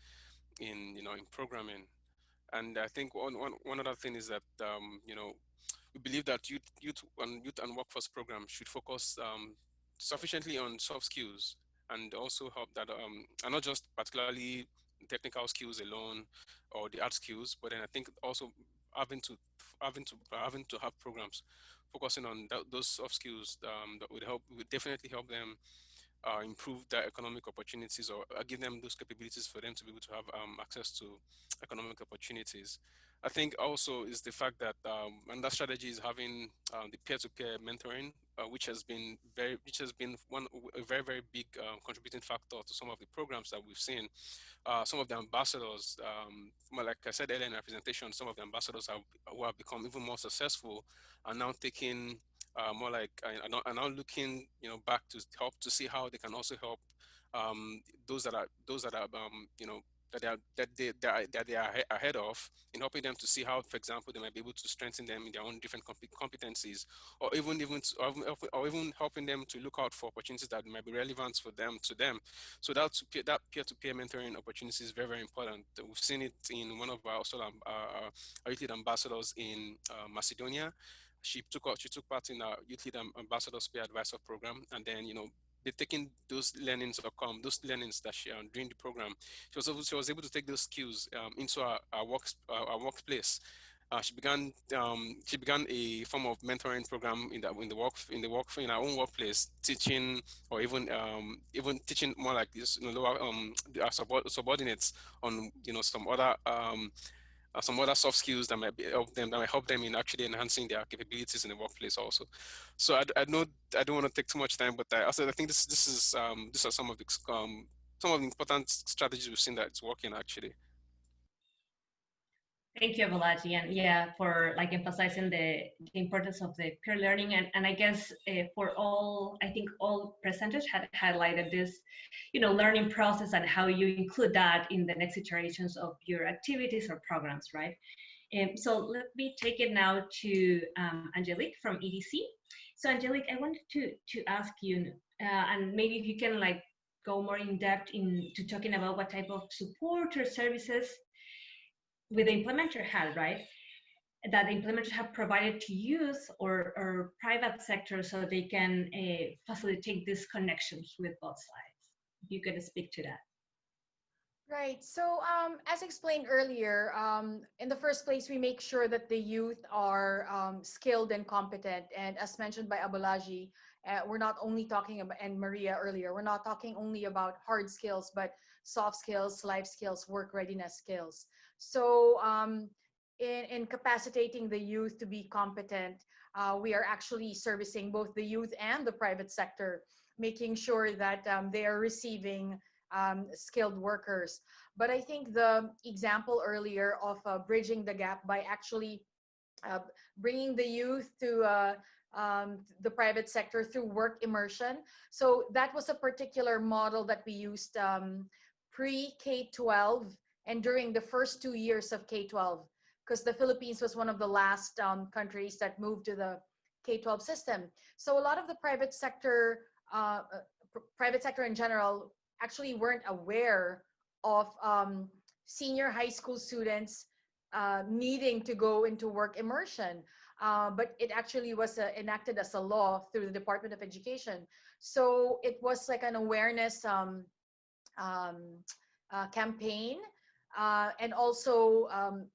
in in programming. And I think one other thing is that we believe that youth and workforce programs should focus sufficiently on soft skills, and also help that and not just particularly technical skills alone or the art skills, but then I think also having to having to have programs focusing on those soft skills that would definitely help them improve their economic opportunities, or give them those capabilities for them to be able to have access to economic opportunities. I think also is the fact that another strategy is having the peer-to-peer mentoring, which has been a very big contributing factor to some of the programs that we've seen. Some of the ambassadors, like I said earlier in our presentation, some of the ambassadors who have become even more successful are now taking more like are now looking, back to help to see how they can also help those that are that they are ahead of, in helping them to see how, for example, they might be able to strengthen them in their own different competencies, or or even helping them to look out for opportunities that might be relevant for them to them. So that peer-to-peer mentoring opportunity is very important. We've seen it in one of our also our youth lead ambassadors in Macedonia. She took part in our youth lead ambassadors peer advisor program, and then they're taking those learnings those learnings that she during the program, she was able to take those skills into our workplace. She began a form of mentoring program in our own workplace, teaching, or even teaching more like this, lower our subordinates on some other soft skills that might help them in actually enhancing their capabilities in the workplace also. So I know I don't want to take too much time, but I think these are some of the important strategies we've seen that it's working actually. Thank you, Balaji, and yeah, for like emphasizing the importance of the peer learning, and I guess for all, I think all presenters had highlighted this, learning process and how you include that in the next iterations of your activities or programs, right? So let me take it now to Angelique from EDC. So Angelique, I wanted to ask you, and maybe if you can like go more in depth into talking about what type of support or services with the implementer had, right? That the implementers have provided to youth or private sector so they can facilitate these connections with both sides. If you could speak to that. Right. So, as explained earlier, in the first place, we make sure that the youth are skilled and competent. And as mentioned by Abulaji, we're not only talking about, and Maria earlier, we're not talking only about hard skills, but soft skills, life skills, work readiness skills. So, in capacitating the youth to be competent, we are actually servicing both the youth and the private sector, making sure that they are receiving skilled workers. But I think the example earlier of bridging the gap by actually uh, bringing the youth to the private sector through work immersion. So that was a particular model that we used pre-K-12 and during the first 2 years of K-12, because the Philippines was one of the last countries that moved to the K-12 system. So a lot of the private sector in general actually weren't aware of senior high school students needing to go into work immersion. But it actually was enacted as a law through the Department of Education. So it was like an awareness um, campaign. And also,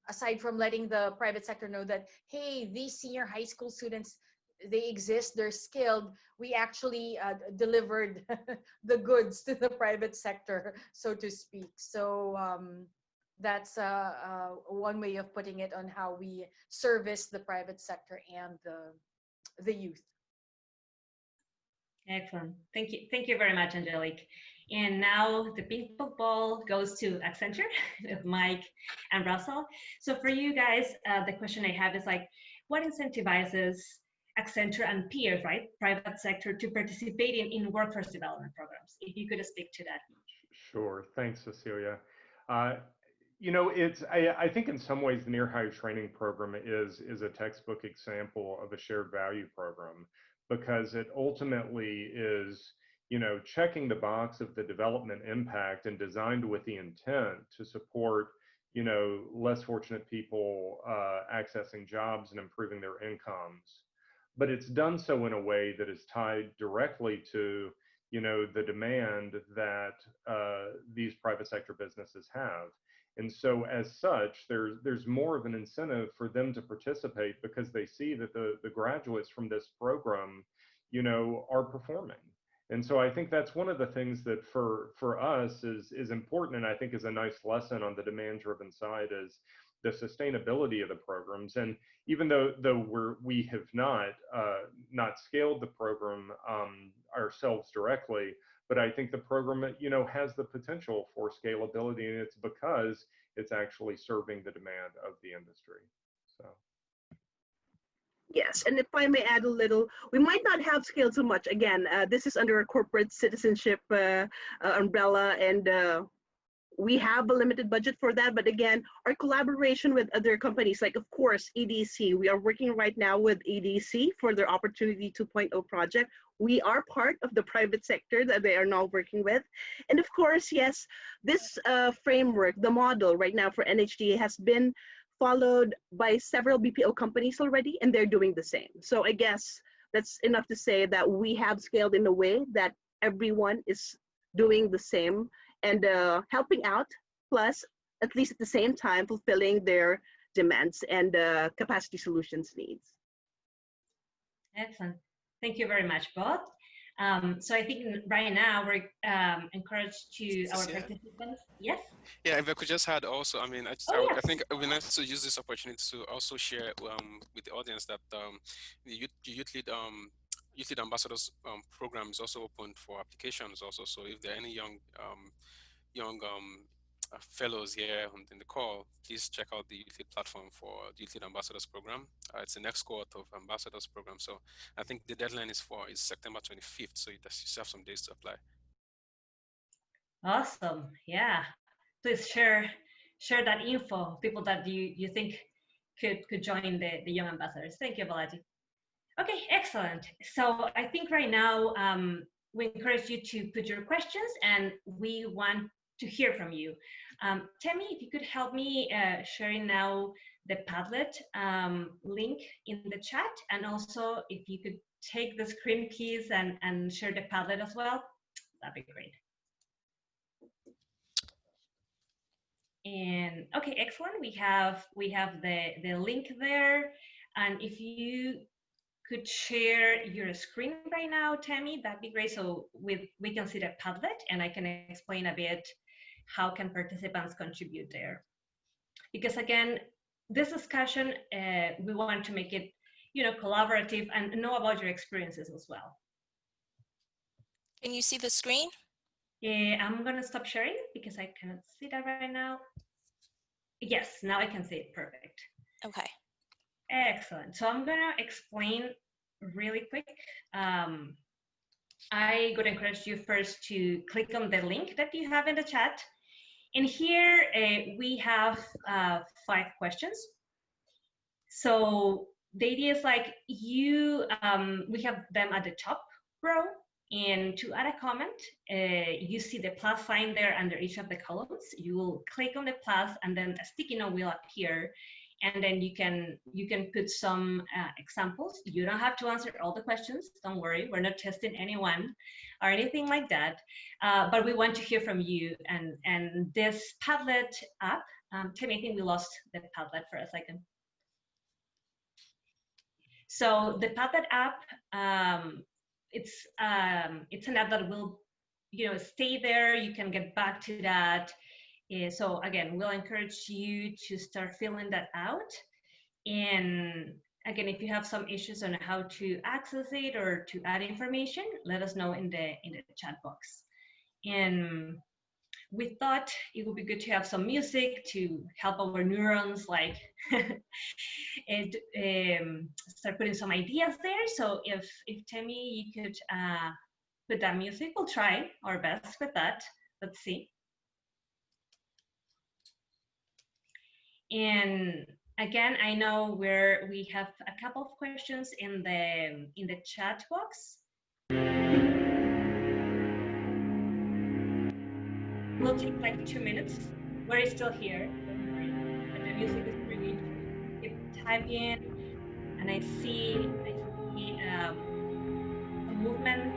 aside from letting the private sector know that, hey, these senior high school students, they exist, they're skilled, we actually delivered the goods to the private sector, so to speak. So that's one way of putting it on how we service the private sector and the youth. Excellent. Thank you very much, Angelique. And now the ping pong ball goes to Accenture, with Mike and Russell. So for you guys, the question I have is like, what incentivizes Accenture and peers, right, private sector, to participate in workforce development programs? If you could speak to that. Sure. Thanks, Cecilia. I think in some ways the near hire training program is a textbook example of a shared value program, because it ultimately is, checking the box of the development impact and designed with the intent to support, less fortunate people accessing jobs and improving their incomes. But it's done so in a way that is tied directly to, the demand that these private sector businesses have. And so as such, there's more of an incentive for them to participate because they see that the graduates from this program, are performing. And so I think that's one of the things that for us is important, and I think is a nice lesson on the demand-driven side, is the sustainability of the programs. And even though we have not scaled the program ourselves directly, but I think the program has the potential for scalability, and it's because it's actually serving the demand of the industry. So. Yes, and if I may add a little, we might not have scaled so much. Again, this is under a corporate citizenship umbrella, and we have a limited budget for that. But again, our collaboration with other companies, like of course EDC, we are working right now with EDC for their Opportunity 2.0 project. We are part of the private sector that they are now working with. And of course, yes, this framework, the model right now for NHDA has been followed by several BPO companies already, and they're doing the same. So I guess that's enough to say that we have scaled in a way that everyone is doing the same and helping out, plus at least at the same time fulfilling their demands and capacity solutions needs. Excellent. Thank you very much, both. So I think right now we're encouraged to our participants. Yes? Yeah, if I could just add also, I mean, Yes. I think it would be nice to use this opportunity to also share with the audience that the youth lead ambassadors program is also open for applications also. So if there are any young fellows here in the call, please check out the Youth Lead platform for the Youth Lead Ambassadors program. It's the next cohort of ambassadors program. So I think the deadline is September 25th. So you just have some days to apply. Awesome. Yeah. Please share that info, people that you think could join the young ambassadors. Thank you, Balaji. Okay, excellent. So I think right now we encourage you to put your questions, and we want to hear from you. Temi, if you could help me sharing now the Padlet link in the chat, and also if you could take the screen piece and share the Padlet as well, that'd be great. And okay, excellent. We have the link there, and if you could share your screen right now, Tammy, that'd be great. So we can see the Padlet, and I can explain a bit how can participants contribute there. Because again, this discussion, we want to make it, collaborative and know about your experiences as well. Can you see the screen? I'm gonna stop sharing because I cannot see that right now. Yes, now I can see it. Perfect. Okay. Excellent. So I'm gonna explain really quick. I would encourage you first to click on the link that you have in the chat. And here we have 5 questions. So the idea is like we have them at the top row. And to add a comment, you see the plus sign there under each of the columns. You will click on the plus, and then a sticky note will appear, and then you can put some examples. You don't have to answer all the questions. Don't worry, we're not testing anyone or anything like that. But we want to hear from you. And this Padlet app, Tim, I think we lost the Padlet for a second. So the Padlet app. It's an app that will, stay there. You can get back to that. So again, we'll encourage you to start filling that out. And again, if you have some issues on how to access it or to add information, let us know in the chat box. And we thought it would be good to have some music to help our neurons and start putting some ideas there. So if Temi, you could put that music, we'll try our best with that. Let's see. And again, I know we have a couple of questions in the chat box. We'll take like 2 minutes. We're still here. And the music is really keep typing, and I see a movement.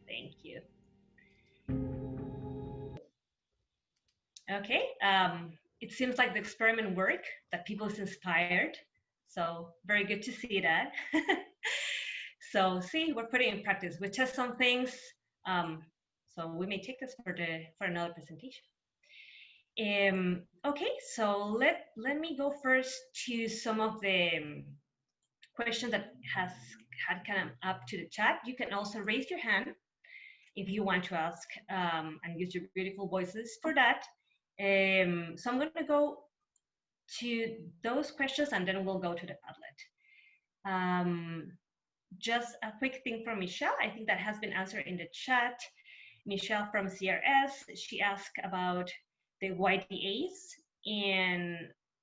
Thank you. Okay, it seems like the experiment worked, that people is inspired. So very good to see that. So see, we're putting in practice. We test some things. So we may take this for another presentation. Okay, so let me go first to some of the questions that had come up to the chat. You can also raise your hand if you want to ask and use your beautiful voices for that. So I'm going to go to those questions and then we'll go to the Padlet. Just a quick thing from Michelle. I think that has been answered in the chat. Michelle from CRS, she asked about the YDAs and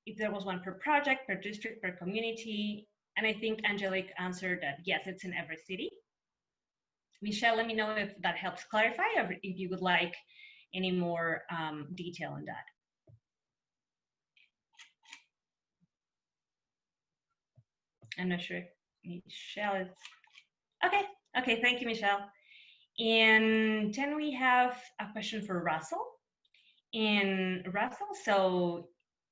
if there was one per project, per district, per community. And I think Angelique answered that yes, it's in every city. Michelle, let me know if that helps clarify or if you would like any more detail on that. I'm not sure. Michelle is okay. Thank you, Michelle. And then we have a question for Russell. And Russell, so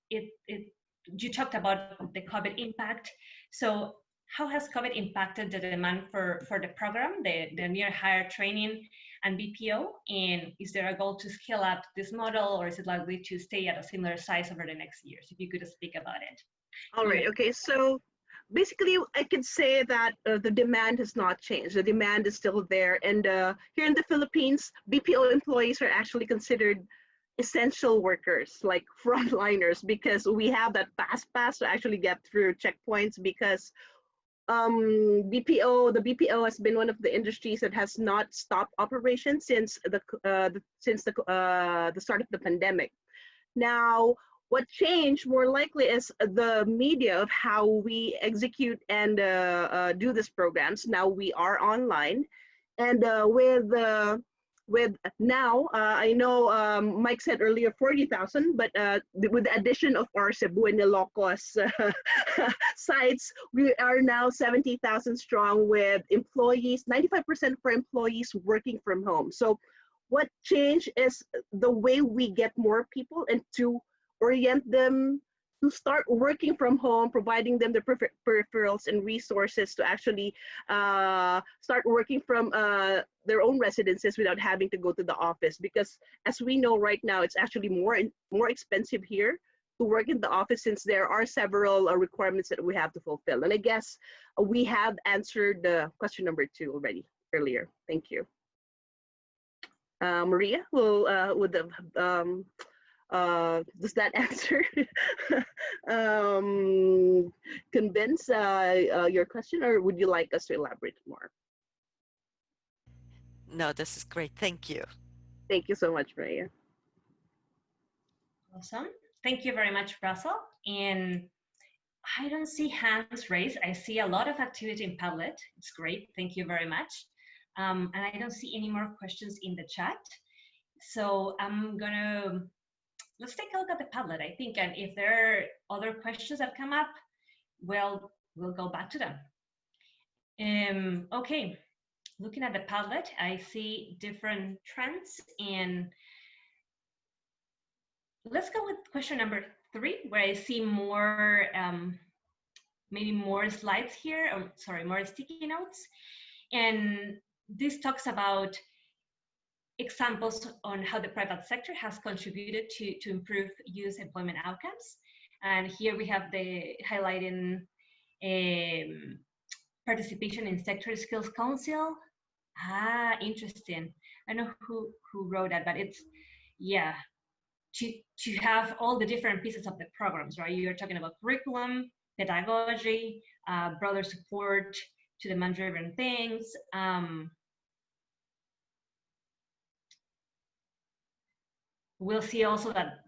you talked about the Covet impact. So how has Covet impacted the demand for the program, the near hire training and BPO? And is there a goal to scale up this model, or is it likely to stay at a similar size over the next years? If you could speak about it. All right. Okay. So basically, I could say that the demand has not changed. The demand is still there. And here in the Philippines, BPO employees are actually considered essential workers, like frontliners, because we have that fast pass to actually get through checkpoints, because the BPO has been one of the industries that has not stopped operation since the start of the pandemic. Now, what changed more likely is the media of how we execute and do these programs. Now we are online, and with now, I know Mike said earlier 40,000, but with the addition of our Cebu and Ilocos sites, we are now 70,000 strong with employees, 95% for employees working from home. So what changed is the way we get more people and to orient them to start working from home, providing them the peripherals and resources to actually start working from their own residences without having to go to the office. Because as we know right now, it's actually more expensive here to work in the office, since there are several requirements that we have to fulfill. And I guess we have answered the question number 2 already earlier. Thank you. Maria, would the does that answer convince your question, or would you like us to elaborate more? No, this is great. Thank you. Thank you so much, Maria. Awesome. Thank you very much, Russell. And I don't see hands raised. I see a lot of activity in Padlet. It's great. Thank you very much. And I don't see any more questions in the chat. So let's take a look at the Padlet, I think. And if there are other questions that come up, well, we'll go back to them. Okay, looking at the Padlet, I see different trends. And let's go with question number 3, where I see more, maybe more slides here, or sorry, more sticky notes. And this talks about examples on how the private sector has contributed to improve youth employment outcomes. And here we have the highlighting participation in Sector Skills Council. Ah, interesting. I know who wrote that, but it's, yeah, to have all the different pieces of the programs, right? You're talking about curriculum, pedagogy, broader support to demand-driven things. We'll see also that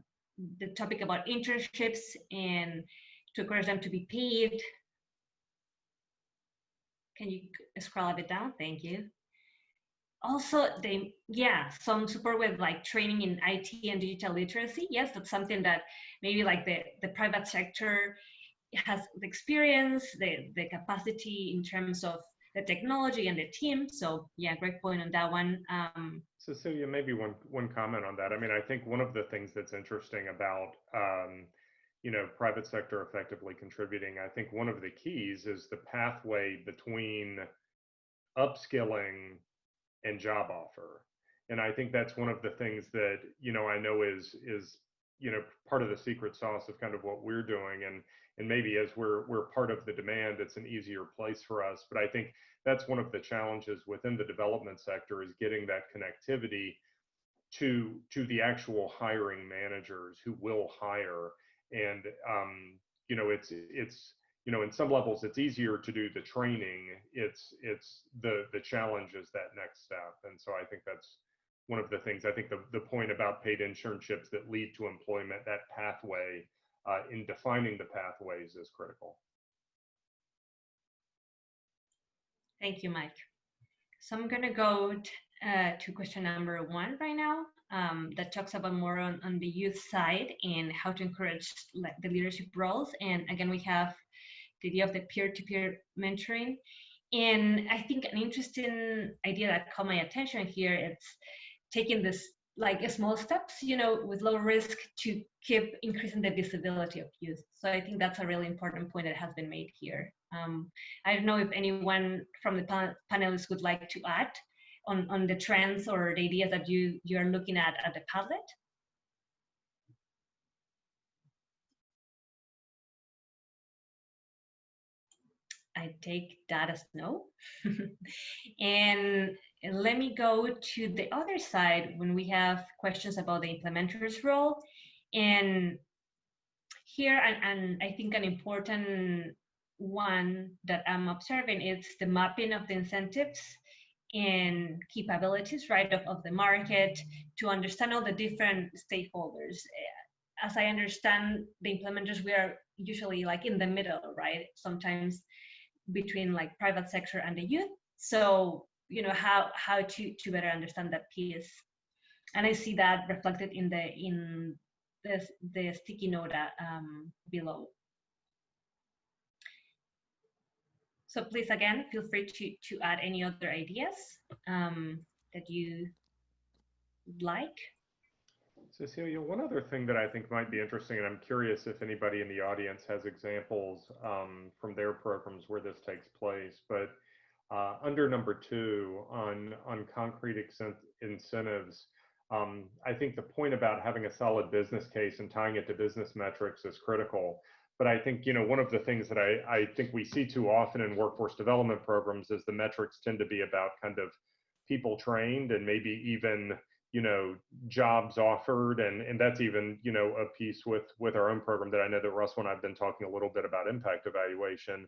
the topic about internships and to encourage them to be paid. Can you scroll a bit down? Thank you. Also, some support with like training in IT and digital literacy. Yes, that's something that maybe like the private sector has the experience, the capacity in terms of the technology and the team. So yeah, great point on that one. Cecilia, maybe one comment on that. I mean, I think one of the things that's interesting about private sector effectively contributing, I think one of the keys is the pathway between upskilling and job offer. And I think that's one of the things that, I know is part of the secret sauce of kind of what we're doing. And maybe as we're part of the demand, it's an easier place for us. But I think that's one of the challenges within the development sector, is getting that connectivity to the actual hiring managers who will hire. And it's in some levels it's easier to do the training. It's the challenge is that next step. And so I think that's one of the things. I think the point about paid internships that lead to employment, that pathway, in defining the pathways, is critical. Thank you, Mike. So I'm gonna go to question number 1 right now, that talks about more on the youth side and how to encourage the leadership roles. And again, we have the idea of the peer-to-peer mentoring. And I think an interesting idea that caught my attention here, it's taking this like small steps, with low risk, to keep increasing the visibility of youth. So I think that's a really important point that has been made here. I don't know if anyone from the panelists would like to add on the trends or the ideas that you're looking at the Padlet. I take that as no. And let me go to the other side when we have questions about the implementer's role. And here, and I think an important one that I'm observing is the mapping of the incentives and capabilities, right, of the market, to understand all the different stakeholders. As I understand, the implementers, we are usually like in the middle, right? Sometimes between like private sector and the youth. So, how to better understand that piece. And I see that reflected in the sticky note below. So please, again, feel free to add any other ideas that you like. Cecilia, one other thing that I think might be interesting, and I'm curious if anybody in the audience has examples from their programs where this takes place, but under number 2 on concrete incentives, I think the point about having a solid business case and tying it to business metrics is critical. But I think, one of the things that I think we see too often in workforce development programs is the metrics tend to be about kind of people trained and maybe even jobs offered, and that's even a piece with our own program that I know that Russell and I've been talking a little bit about, impact evaluation,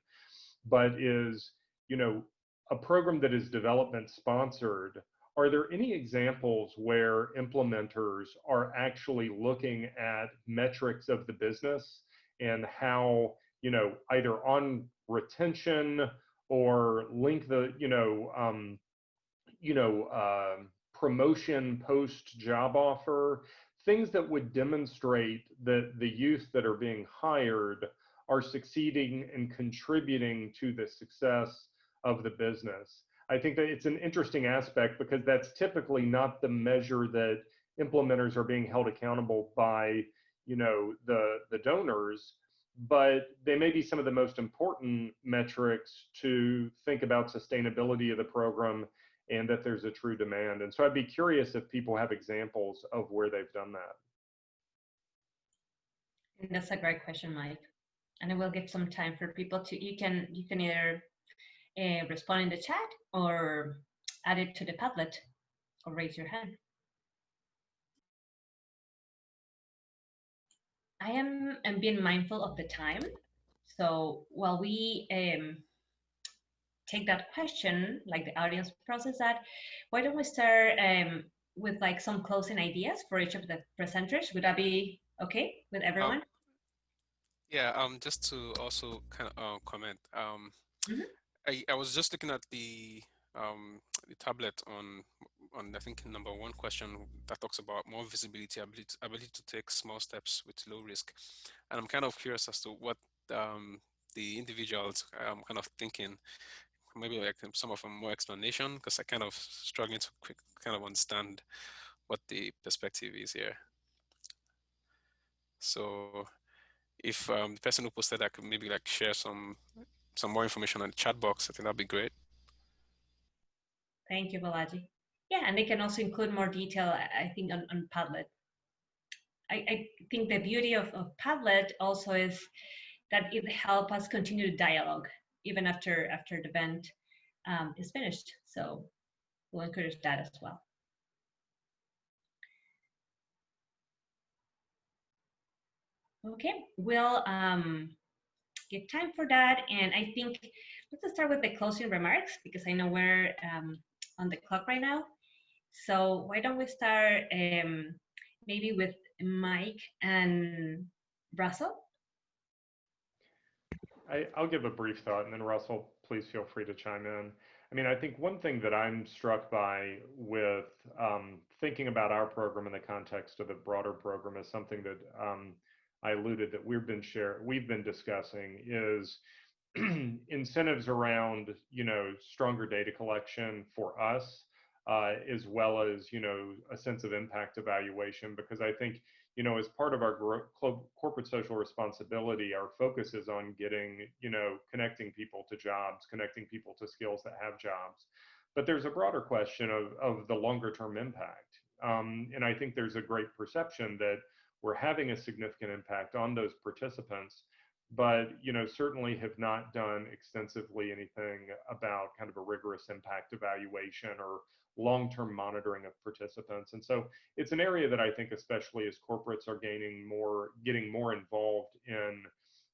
but is a program that is development sponsored. Are there any examples where implementers are actually looking at metrics of the business and how either on retention or link the promotion post job offer, things that would demonstrate that the youth that are being hired are succeeding and contributing to the success of the business? I think that it's an interesting aspect because that's typically not the measure that implementers are being held accountable by, the donors, but they may be some of the most important metrics to think about sustainability of the program and that there's a true demand. And so I'd be curious if people have examples of where they've done that. That's a great question, Mike. And I will give some time for people to, you can either respond in the chat or add it to the Padlet or raise your hand. I am being mindful of the time. So while we take that question, like the audience process that, why don't we start with like some closing ideas for each of the presenters? Would that be okay with everyone? Just to also kind of comment, I was just looking at the tablet on I think number 1 question that talks about more visibility, ability to take small steps with low risk, and I'm kind of curious as to what the individuals kind of thinking maybe like some of a more explanation, because I kind of struggling to kind of understand what the perspective is here. So if the person who posted that could maybe like share some more information on the chat box, I think that'd be great. Thank you, Balaji. Yeah, and they can also include more detail, I think, on Padlet. I think the beauty of Padlet also is that it helps us continue the dialogue even after the event is finished. So we'll encourage that as well. Okay, we'll get time for that, and I think let's start with the closing remarks because I know we're on the clock right now. So why don't we start maybe with Mike and Russell? I'll give a brief thought, and then Russell, please feel free to chime in. I mean, I think one thing that I'm struck by with thinking about our program in the context of the broader program is something that I alluded that we've been discussing is incentives around, stronger data collection for us, as well as, a sense of impact evaluation, because I think, as part of our corporate social responsibility, our focus is on getting, connecting people to jobs, connecting people to skills that have jobs. But there's a broader question of the longer term impact. And I think there's a great perception that we're having a significant impact on those participants, but certainly have not done extensively anything about kind of a rigorous impact evaluation or long-term monitoring of participants. And so it's an area that I think, especially as corporates are getting more involved in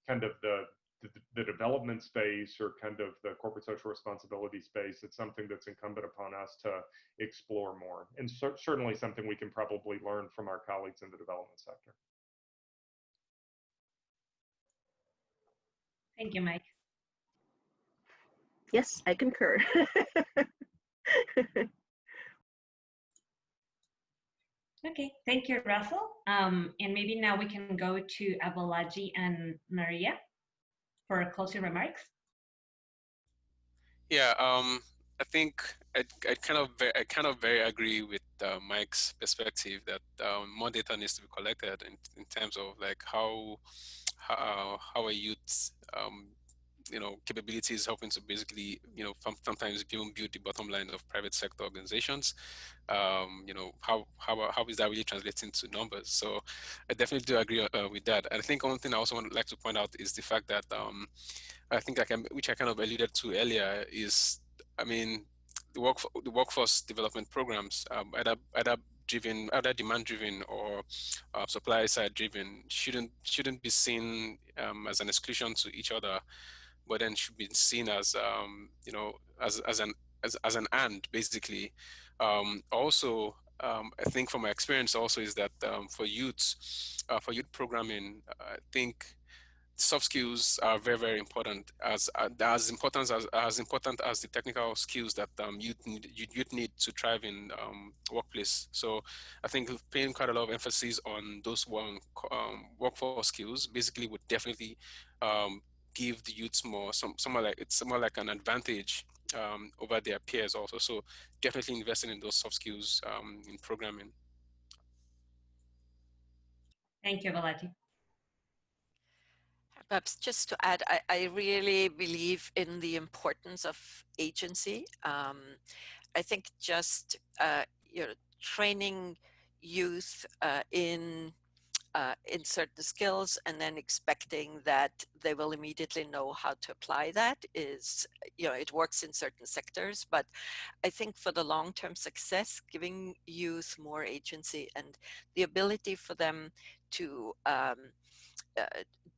kind of the development space or kind of the corporate social responsibility space, it's something that's incumbent upon us to explore more, and certainly something we can probably learn from our colleagues in the development sector. Thank you, Mike. Yes, I concur. Okay, thank you, Russell. And maybe now we can go to Abolaji and Maria for closing remarks. Yeah, I think I kind of very agree with Mike's perspective that more data needs to be collected in terms of like how a youth capabilities helping to basically sometimes build the bottom line of private sector organizations. How is that really translating to numbers? So I definitely do agree with that. And I think one thing I also would like to point out is the fact that I think which I kind of alluded to earlier is, I mean, the workforce development programs, either demand driven or supply side driven, shouldn't be seen as an exclusion to each other, but then should be seen as as an and basically. Also, I think from my experience also is that for youth programming, I think soft skills are very, very important, as important as the technical skills that youth need to thrive in workplace. So I think paying quite a lot of emphasis on those workforce skills basically would definitely give the youths it's more like an advantage over their peers also. So definitely investing in those soft skills in programming. Thank you, Balaji. Perhaps just to add, I really believe in the importance of agency. I think just training youth in certain skills and then expecting that they will immediately know how to apply that is, it works in certain sectors, but I think for the long-term success, giving youth more agency and the ability for them to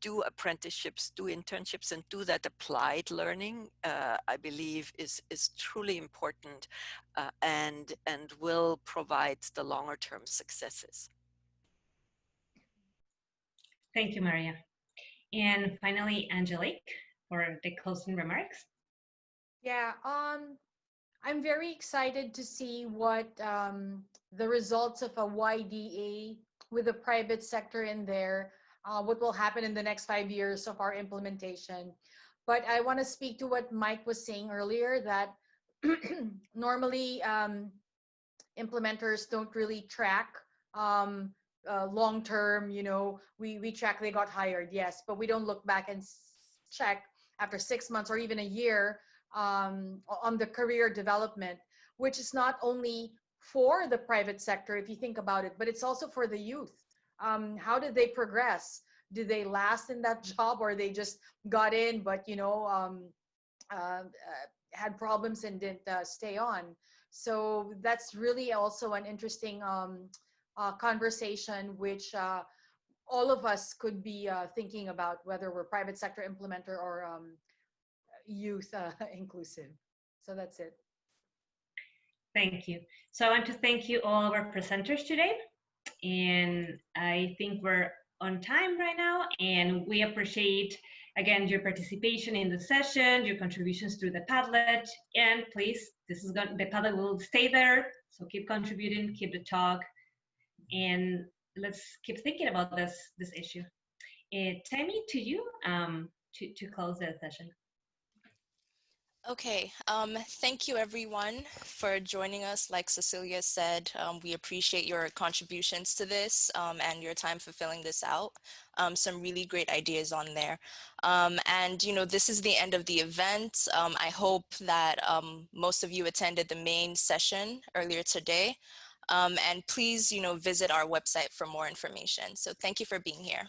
do apprenticeships, do internships, and do that applied learning, I believe is truly important and will provide the longer term successes. Thank you, Maria. And finally, Angelique, for the closing remarks. Yeah, I'm very excited to see what the results of a YDA with the private sector in there, what will happen in the next 5 years of our implementation. But I want to speak to what Mike was saying earlier, that normally implementers don't really track long term. We track they got hired, yes, but we don't look back and check after 6 months or even a year on the career development, which is not only for the private sector, if you think about it, but it's also for the youth. How did they progress? Did they last in that job, or they just got in but had problems and didn't stay on? So that's really also an interesting conversation, which all of us could be thinking about, whether we're private sector implementer or youth inclusive. So that's it. Thank you. So I want to thank you all our presenters today. And I think we're on time right now, and we appreciate again your participation in the session, your contributions through the Padlet, and please, the Padlet will stay there, so keep contributing, keep the talk, and let's keep thinking about this issue. Tammy, to you to close the session. Okay, thank you everyone for joining us. Like Cecilia said, we appreciate your contributions to this and your time for filling this out. Some really great ideas on there. And this is the end of the event. I hope that most of you attended the main session earlier today. And please, visit our website for more information. So thank you for being here.